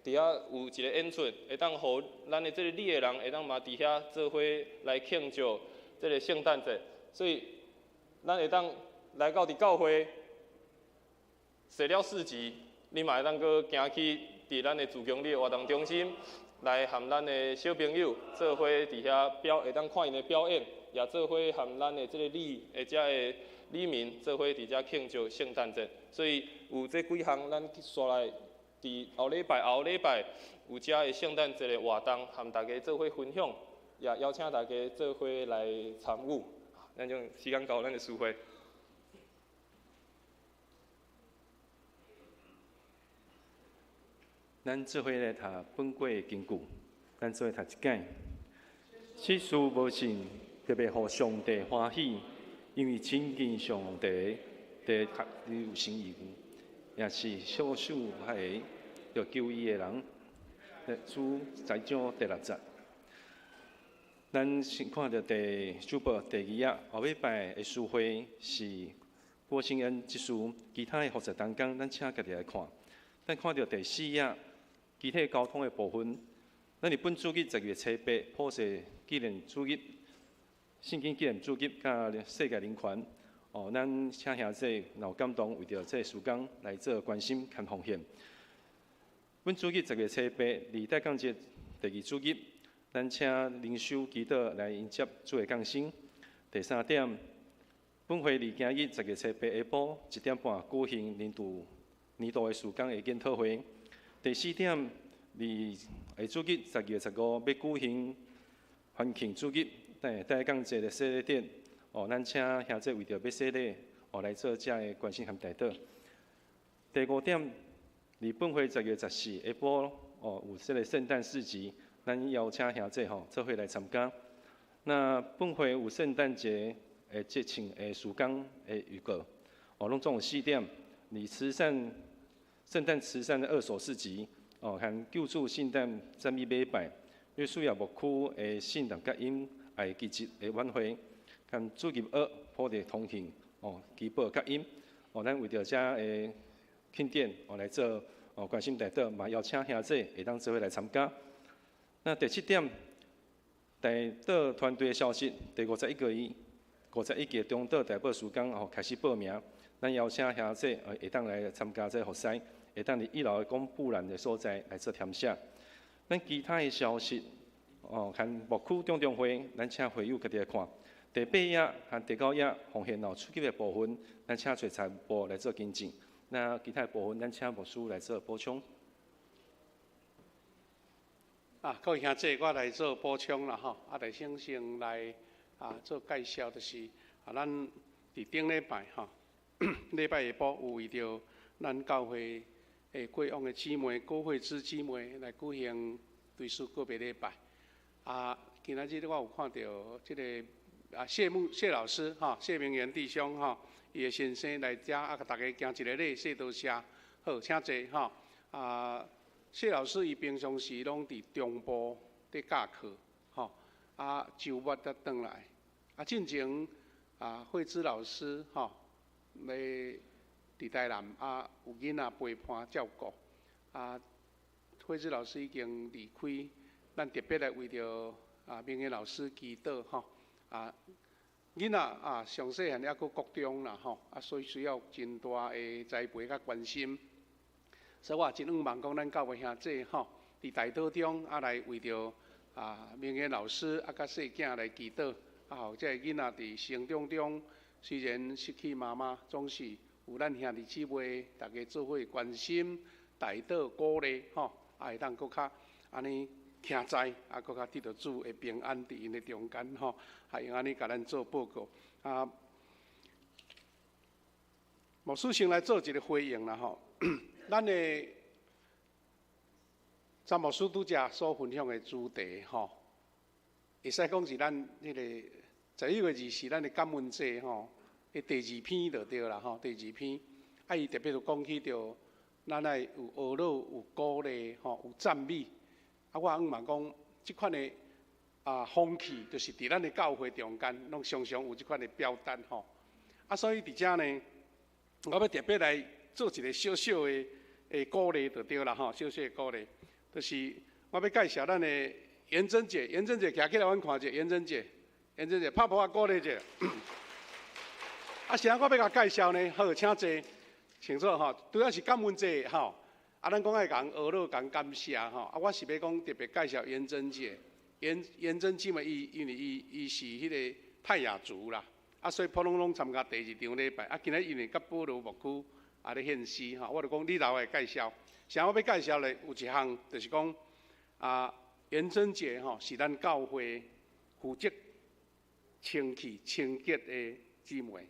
S3: 伫遐有一个演出，会当互咱的这个里的人会当嘛伫遐做伙来庆祝这个圣诞节，所以咱会当来到伫教会，踅了市集，你嘛会当搁行去伫咱的自强里的活动中心。来和咱的小朋友做伙伫遐会当看因的表演，也做伙和咱的这个里的遮的里民做伙伫遮庆祝圣诞节。所以有这几项，咱煞来伫后礼拜有遮的圣诞节的活动，和大家做伙分享，也邀请大家做伙来参与。咱种时间到，咱就聚会。
S4: 咱做伙来读本过的经句，咱做伙读一解。世事无尽，特别互上帝欢喜，因为亲近上帝，得读有心意，也是少数派个着救伊的人。主财章第6节，咱先看到主报第2页，后礼拜的书会是郭兴恩即书，其他的复习当中，咱请家己来看。咱看到第4页。具体交通的部分，咱日本主日10月7日普世纪念主日、圣经纪念主日甲世界人权，咱请兄弟老感动，为着这时间来做关心和奉献。本主日10月7日，历代降节第2主日，咱请灵修祈祷来迎接主的降生。第3点，本会伫今日10月7日下晡1点半举行年度的时间的检讨会。第4点，下主日10月15要举行欢庆主日，带降节的洗礼典，咱请兄弟为着要洗礼，来做遮的关心和代祷。第5点，本会10月14下晡，有这个圣诞市集，咱邀请兄弟做伙来参加。那本会有圣诞节的节庆的时间的预告，拢总有4点，圣诞慈善的二手市集，和救助圣诞赞美礼拜，约书亚牧区的信堂甲因爱聚集的晚会，跟主任学普地通行基报甲因咱为着遮的庆典来做关心大岛，嘛邀请兄弟会当做伙来参加。那第7点，大岛团队的消息，第51届中岛大报曙光开始报名，咱邀请兄弟会当来参加这个活动，会当伫1楼的公布栏的所在来做填写。咱其他的消息看牧区中会，咱请会友家己来看。第8页和第9页奉献出级的部分，咱请找财务部来做跟进。那其他的部分，咱请牧师来做补充。
S6: 各位兄弟，我来做补充啦吼。来先来做介绍，就是咱伫顶礼拜吼，礼拜下晡有为着咱教会过往的姊妹、高会之姊妹来举行对书个别礼拜。今仔日我有看到这个谢老师谢明元弟兄伊的先生来遮甲大家行一个礼，谢多谢。好，请坐谢老师伊平常时拢伫中部伫教课周末才转来。进前慧芝老师咧伫台南有囡仔陪伴照顾。慧芝老师已经离开，咱特别来为着明元老师祈祷囡仔上细汉还佫国中啦所以需要真大的栽培甲关心。所以我真希望讲，咱教会兄弟伫大岛中来为着明元老师甲细囝来祈祷。后这囡仔伫成长中，虽然失去妈妈，总是有咱兄弟姊妹大家做伙关心、带导、鼓励会当搁较安尼听在，搁较得到主的平安伫因的中间用安尼甲咱做报告。牧师先来做一个回应啦咱的詹牧师拄则所分享的主题会使讲是咱迄个11月20咱的感恩节的第2篇就对啦第2篇。伊特别就讲起着咱爱有学老、有鼓励有赞美。我希望讲即款的风气，就是伫咱的教会中间，拢常常有即款的表达所以伫遮呢，我要特别来做一个小小的鼓励就对啦小小的鼓励，就是我要介绍咱的元珍姐，元珍姐徛起来，阮看者，元珍姐，拍拍鼓励者。啥我要甲介绍呢？好，请坐，请坐拄仔是感恩节咱讲爱讲学老讲感谢我是要讲特别介绍元珍姐，元珍姐嘛，因为伊是迄个泰雅族啦，所以普通拢参加第2场礼拜。今仔因为甲保罗牧区咧献诗我就讲你老来介绍。啥我要介绍咧？有一项就是讲元珍姐是咱教会负责清气清洁的姊妹。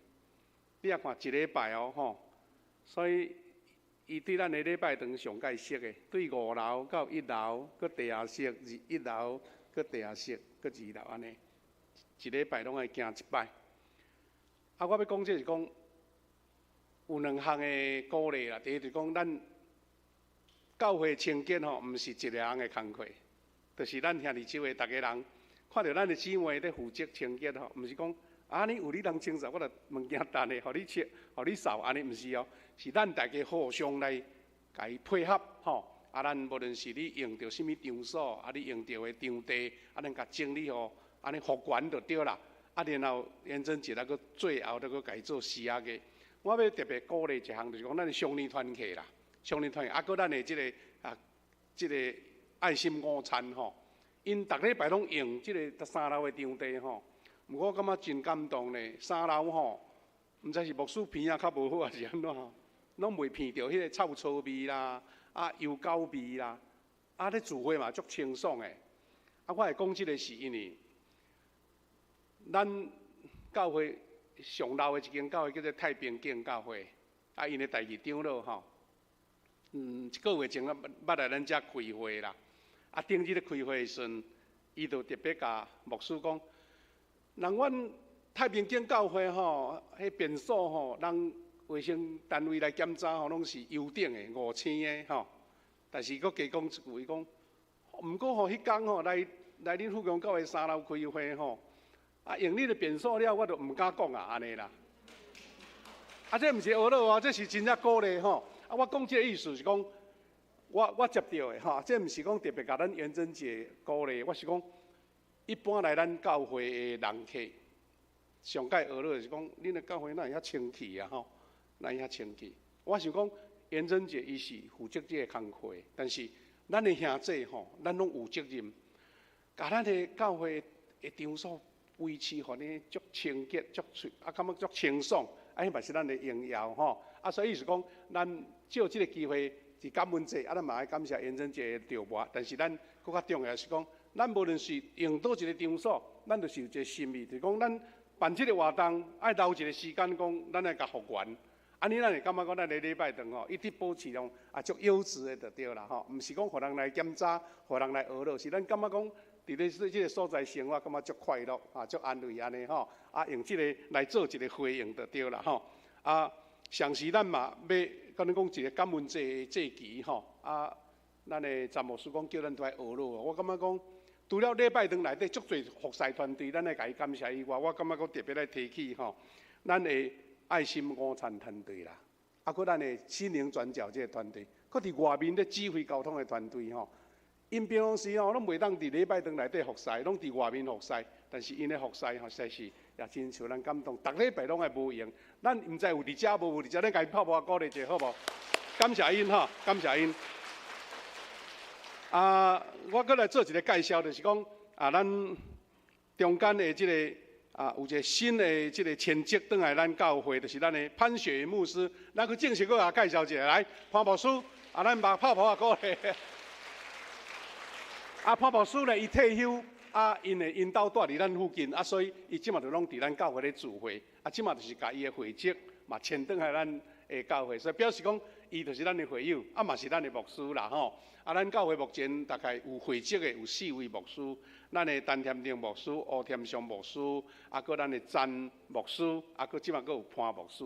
S6: 你也看一礼拜所以伊对咱的礼拜堂上介熟的，对5楼到1楼，搁地下室1楼，搁地下室，搁2楼安尼，一礼拜拢爱行一摆。我要讲这是讲有2项的鼓励啦。第一就是讲咱教会清洁毋是一个人的工课，就是咱兄弟姊妹大家人看到咱的姊妹咧负责清洁毋是讲你有你人清扫，我著物件等下，互你切，互你扫，安尼毋是是咱大家互相来甲伊配合咱无论是你用着什物场所，你用着的场地，咱甲整理安尼复原就对啦。然后元珍节搁最后搁甲伊做施压个。我要特别鼓励一项，就是讲咱的乡里团契啦，乡里团契，搁咱的即个爱心午餐因逐礼拜拢用即个3楼的场地毋过我感觉真感动咧，3楼毋知是牧师鼻较无好还是安怎拢袂闻到迄个臭草味啦、油膏味啦，咧聚会嘛足清爽诶。我会讲即个是因为咱教会上老的一间教会叫做太平境教会，因的第2长老1个月前捌来咱遮开会啦。顶日咧开会的时阵，伊就特别甲牧师讲。人阮太平境教会迄便所人卫生单位来检查拢是优等的5000的但是佫加讲一句，伊讲毋过吼，迄天吼来恁富强教会3楼开会吼，用你的变数了，我就毋敢讲安尼啦。这毋是学老啊，这是真正鼓励吼。我讲这个意思是讲，我接到的吼，这毋是讲特别甲咱元贞节鼓励，我是讲一般来咱教会的人客，上界学老就是讲，恁的教会哪会遐清气啊吼，哪会遐清气？我想讲元贞节伊是负责这个工课，但是咱的兄弟吼，咱拢有责任，甲咱的教会的场所维持互呢足清洁、足感觉足清爽。迄嘛是咱的荣耀吼，所以是讲，咱借这个机会是感恩节，咱嘛爱感谢元贞节的着物。但是咱更较重要是讲，咱无论是用倒一个场所，咱就是有一个心意，就是讲咱办这个活动，爱留一个时间讲，咱来甲复原。安尼咱会感觉讲，咱的礼拜堂吼，一直保持种足优质的就对啦吼，毋是讲互人来检查，互人来学乐，是咱感觉讲。伫咧这个所在生活，感觉足快乐，足安慰安尼吼。用这个来做一个回应就对啦吼。上时咱嘛要甲恁讲一个感恩节节期吼。咱的詹牧师讲叫咱都来学乐，我感觉讲，除了礼拜堂内底足侪服侍团队，咱来甲伊感谢以外，我感觉讲特别来提起吼，咱的爱心午餐团队啦，搁咱的心灵转角这个团队，搁伫外面咧指挥交通的团队吼。因平常时吼，拢袂当伫礼拜堂内底服侍，拢伫外面服侍。但是因的服侍吼，实在是也真受咱感动。逐礼拜拢爱无闲，咱毋知有伫遮无有伫遮，咱家己拍拍鼓励者好无？感谢因吼，感谢因。我搁来做一个介绍，就是讲咱中间的这个有一个新的这个前职转来咱教会，就是咱的潘雪云牧师。咱去正式搁甲介绍一下，来潘牧师，咱嘛拍拍鼓励。潘牧师呢，伊退休，因会因兜住伫咱附近，所以伊即马就拢伫咱教会咧聚会，即马就是甲伊的会籍嘛迁转来咱的教会，所以表示讲伊就是咱的会友，嘛是咱的牧师啦吼。咱教会目前大概有会籍的有4位牧师，咱的陈添定牧师、吴添祥牧师，搁咱的詹牧师，搁即马搁有潘牧师，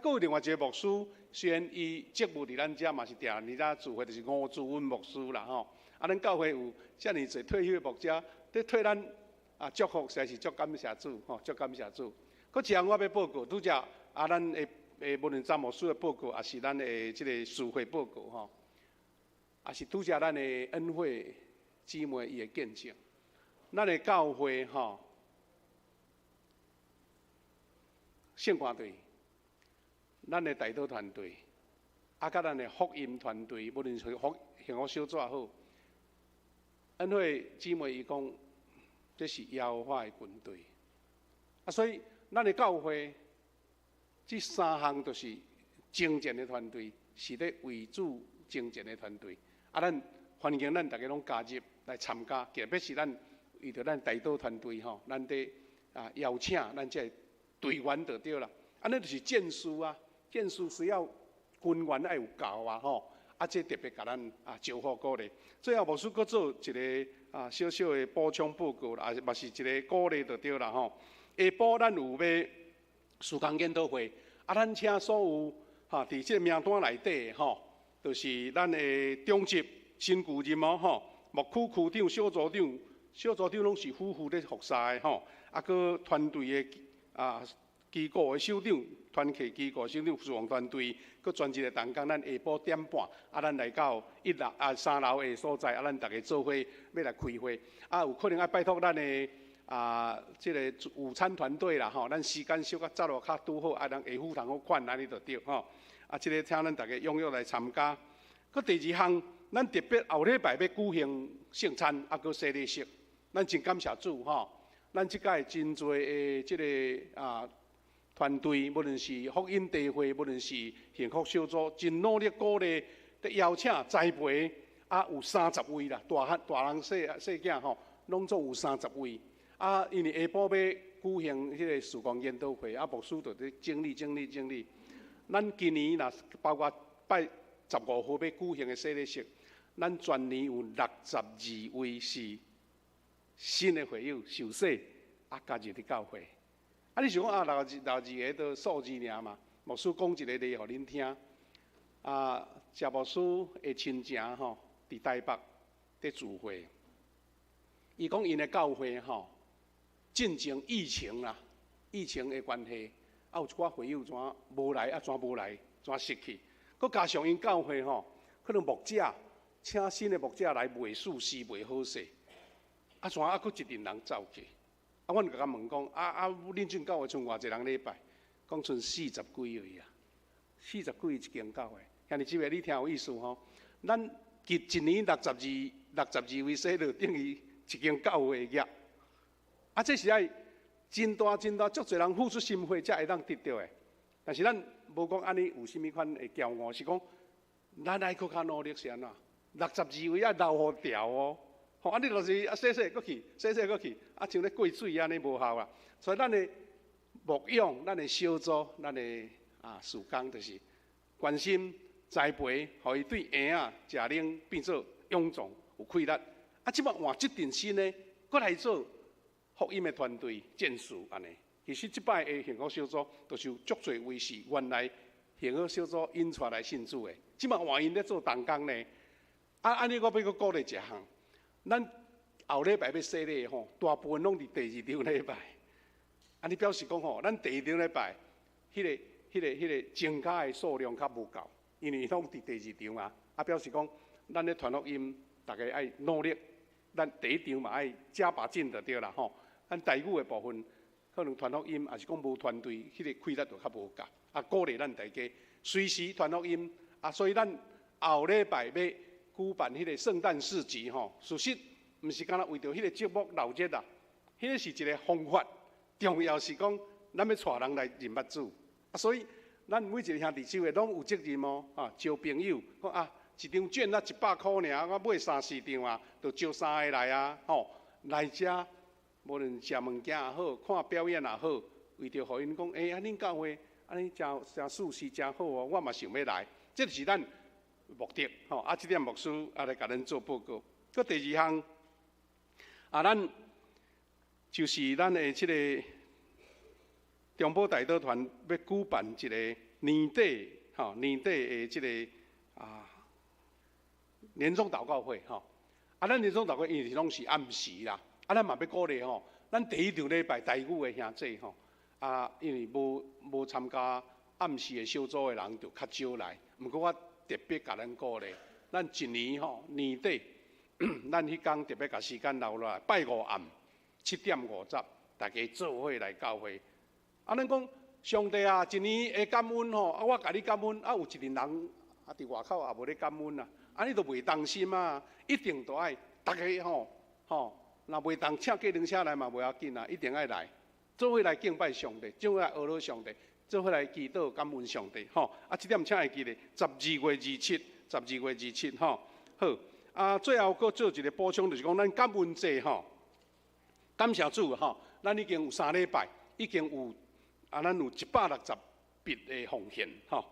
S6: 搁有另外一个牧师，虽然伊职务伫咱遮嘛是定伫遮聚会，就是吴志文牧师啦吼。咱教会有遮尔侪退休的牧者，咧替咱祝福，实在是足感谢主吼，足感谢主。搁一项我要报告，拄则咱的无论詹牧师的报告，也是咱的即个事会报告吼，也是拄则咱的恩惠姊妹伊的见证。咱的教会吼，圣歌队，咱的代祷团队，甲咱的福音团队，无论是幸福小组也好。恩惠姊妹伊讲，这是耶和华的军队，所以咱的教会这3项都是精简的团队，是咧为主精简的团队。咱欢迎咱大家拢加入来参加，特别是咱为着咱代祷团队吼，咱得邀请咱这队员就对啦。尼就是战术啊，战术需要军员爱有够啊吼。这特别甲咱招呼鼓励。最后牧师搁做一个小小的补充报告啦，嘛是一个鼓励就对啦吼。下晡咱有要事工研讨会，咱请所有伫这个名单内底吼，就是咱的中级新旧任哦吼，牧区区长、小组长拢是夫妇咧服侍的吼，搁团队的机构的首长。团契机构首长事奉团队，佮专一个同工，咱下晡1:30，咱来到3楼的所在，咱大家做伙要来开会。有可能拜托咱的这个午餐团队啦吼，咱时间小可早落较拄好，人下午通好款，安尼就对吼。这个请咱大家踊跃来参加。佮第2项，咱特别后礼拜要举行圣餐，佮洗礼式，咱真感谢主吼。咱即届真侪的这个团队，无论是福音地会，无论是幸福小组，真努力鼓励，得邀请栽培，有30位啦，大人细囝吼，拢总有30位。因为下晡要举行迄个事工研讨会，牧师就伫整理。咱今年若包括拜15号要举行的洗礼式，咱全年有62位是新的会友受洗，加入伫教会。你想讲62个都数字尔嘛？牧师讲一个例，互恁听。谢牧师的亲情吼，伫台北，在聚会，伊讲因的教会吼，进前疫情啦，疫情的关系，啊有一寡会友怎无来，啊怎无来，怎失去，佮加上因教会吼，可能牧者请新的牧者来袂舒适，袂好势，啊怎啊佮一群人走去，啊阮就甲问讲，恁阵教会剩偌济人礼拜？讲剩40几位啊，40几位一间教会。兄弟姊妹，你听有意思吼？咱一年62位洗就等于一间教会的业。啊，这是爱真大，足侪人付出心血才会当得到的。但是咱无讲安尼有啥物款会骄傲，是讲咱爱搁较努力是安怎？62位啊留互调哦。吼，啊你就是啊洗搁去，啊像咧过水安尼无效啦。所以咱的牧养，咱的小组，咱的事工，就是关心栽培，互伊对婴仔食奶变做臃肿有气力。啊，即摆换即阵新呢，搁来做福音的团队建树安尼。其实即摆的幸福小组，就是有足侪位是原来幸福小组引出来信主的。即摆换因咧做同工呢，安尼我要搁鼓励一项，咱后礼拜要洗礼吼，大部分拢伫第2场礼拜。安尼表示讲吼，咱第1场礼拜，迄个增加的数量较无够，因为拢伫第2场嘛。啊，表示讲，咱咧传福音，大家爱努力，咱第1场嘛爱加把劲就对啦吼。咱台语的部分，可能传福音，也是讲无团队，迄个气力就较无够。啊，鼓励咱大家随时传福音。啊，所以咱后礼拜要举办迄个圣诞市集吼，事实毋是干那为着迄个节目闹热啦，迄个是一个方法。重要是讲，咱要带人来认捌主，啊，所以咱每一个兄弟姊妹拢有责任哦，啊，招朋友，讲啊，一张券啊100块尔，我买3、4张啊，就招3个来啊，吼，来遮，无论食物件也好，看表演也好，为着互因讲，啊，恁教会安尼真舒适真好哦，我嘛想要来，这就是咱目的，吼，啊，这点牧师来甲咱做报告。佮第2项，啊，咱。就是咱的这个中部大道团要举办一个年底的这个年终祷告会吼。啊，咱年终祷告因为拢是暗时啦，啊，咱嘛要鼓励吼，咱第1场礼拜台语的兄弟吼，啊，因为无参加暗时的小组的人就较少来。毋过我特别甲咱鼓励，咱一年吼年底，咱迄天特别甲时间留落来，拜5暗。7点50，大家做伙来教会。啊，咱讲上帝啊，一年会感恩吼，啊，我甲你感恩，啊，有一群人啊伫外口也无咧感恩啊，安尼都袂当心啊，一定都爱大家吼，若袂当请计程车来嘛袂要紧啊，一定爱来，做伙来敬拜上帝，做伙来学罗上帝，做伙来祈祷感恩上帝，吼。啊，这点请会记咧，12月27，吼，好。啊，最后佫做一个补充，就是讲咱感恩节吼。感谢主吼，咱已经有3礼拜，已经有咱有160笔的奉献吼，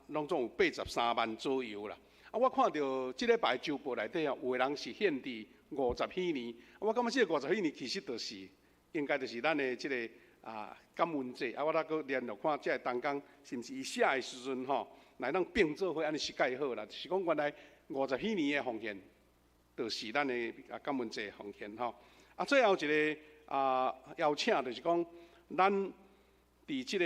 S6: 拢总有83万左右啦。啊，我看到即礼拜周报内底有的人是献伫50禧年，我感觉即个50禧年其实就是应该就是咱的即个感恩节。啊，我再佫联络看即个同工是毋是伊写的时阵吼，来咱并做伙安尼设计好啦，就是讲原来50禧年的奉献，就是咱的感恩节奉献吼。啊，最后一个邀请就是讲，咱伫即个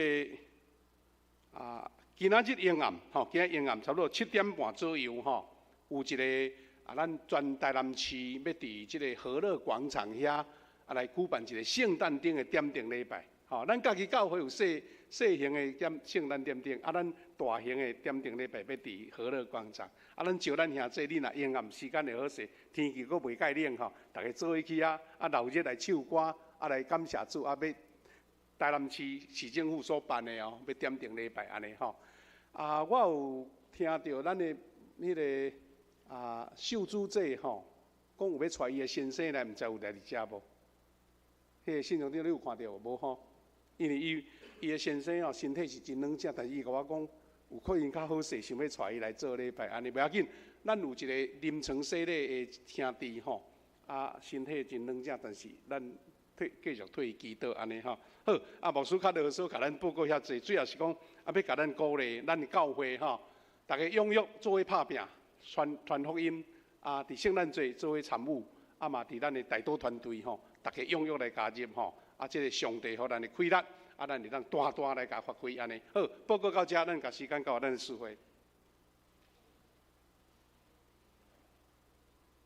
S6: 今仔日阴暗吼，今仔阴暗差不多7点半左右吼，有一个咱全台南市要伫即个和乐广场遐来举办一个圣诞灯的点灯礼拜。吼，咱家己教会有小型的圣诞点灯，咱大型的点灯礼拜要伫和乐广场。咱招咱兄弟，你若阴暗时间会好势，天气佫袂介冷吼，大家做伙去闹热来唱歌，来感谢主，要台南市政府所办的哦，要点灯礼拜安尼吼。我有听到咱的迄个秀珠姐吼，讲有要带伊的先生来，毋知有来伫遮无？迄个信用顶你有看到无吼？因为伊的先生身体是真软正，但是伊甲我讲。有可能较好势，想要带伊来做礼拜，安尼袂要紧。咱有一个临床洗礼的兄弟吼，身体真软正，但是咱继续替伊祈祷安尼吼。好，牧师较啰嗦，甲咱报告遐济，主要是讲要甲咱鼓励，咱的教会吼，大家踊跃做伙拍拼，传福音，啊，伫圣诞节作为参务，啊嘛伫咱的大岛团队吼，大家踊跃来加入吼，啊，这个上帝互咱的开力，啊，咱会当大大来甲发挥安尼。好，报告到这，咱甲时间到咱的聚会。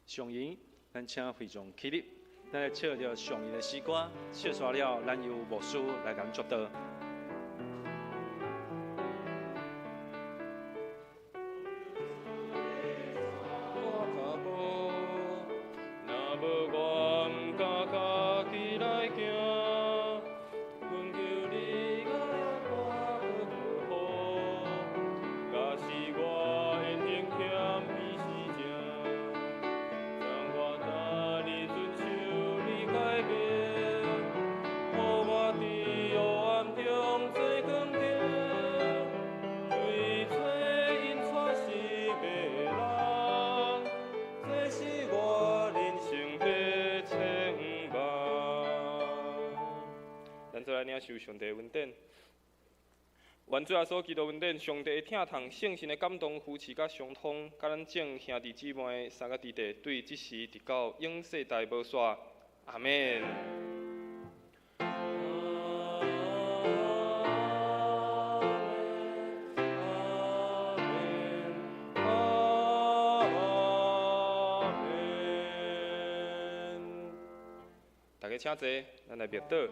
S4: 上演，咱请会众起立，咱来唱着上演的诗歌，唱煞了，咱由牧师来甲咱祝祷。领受上帝的恩典，愿主耶稣基督恩典，上帝的疼痛、圣神的感动、扶持甲相通，甲咱众兄弟姊妹三个弟弟，对即时直到永世代无煞。阿免。大家请坐，咱来默祷。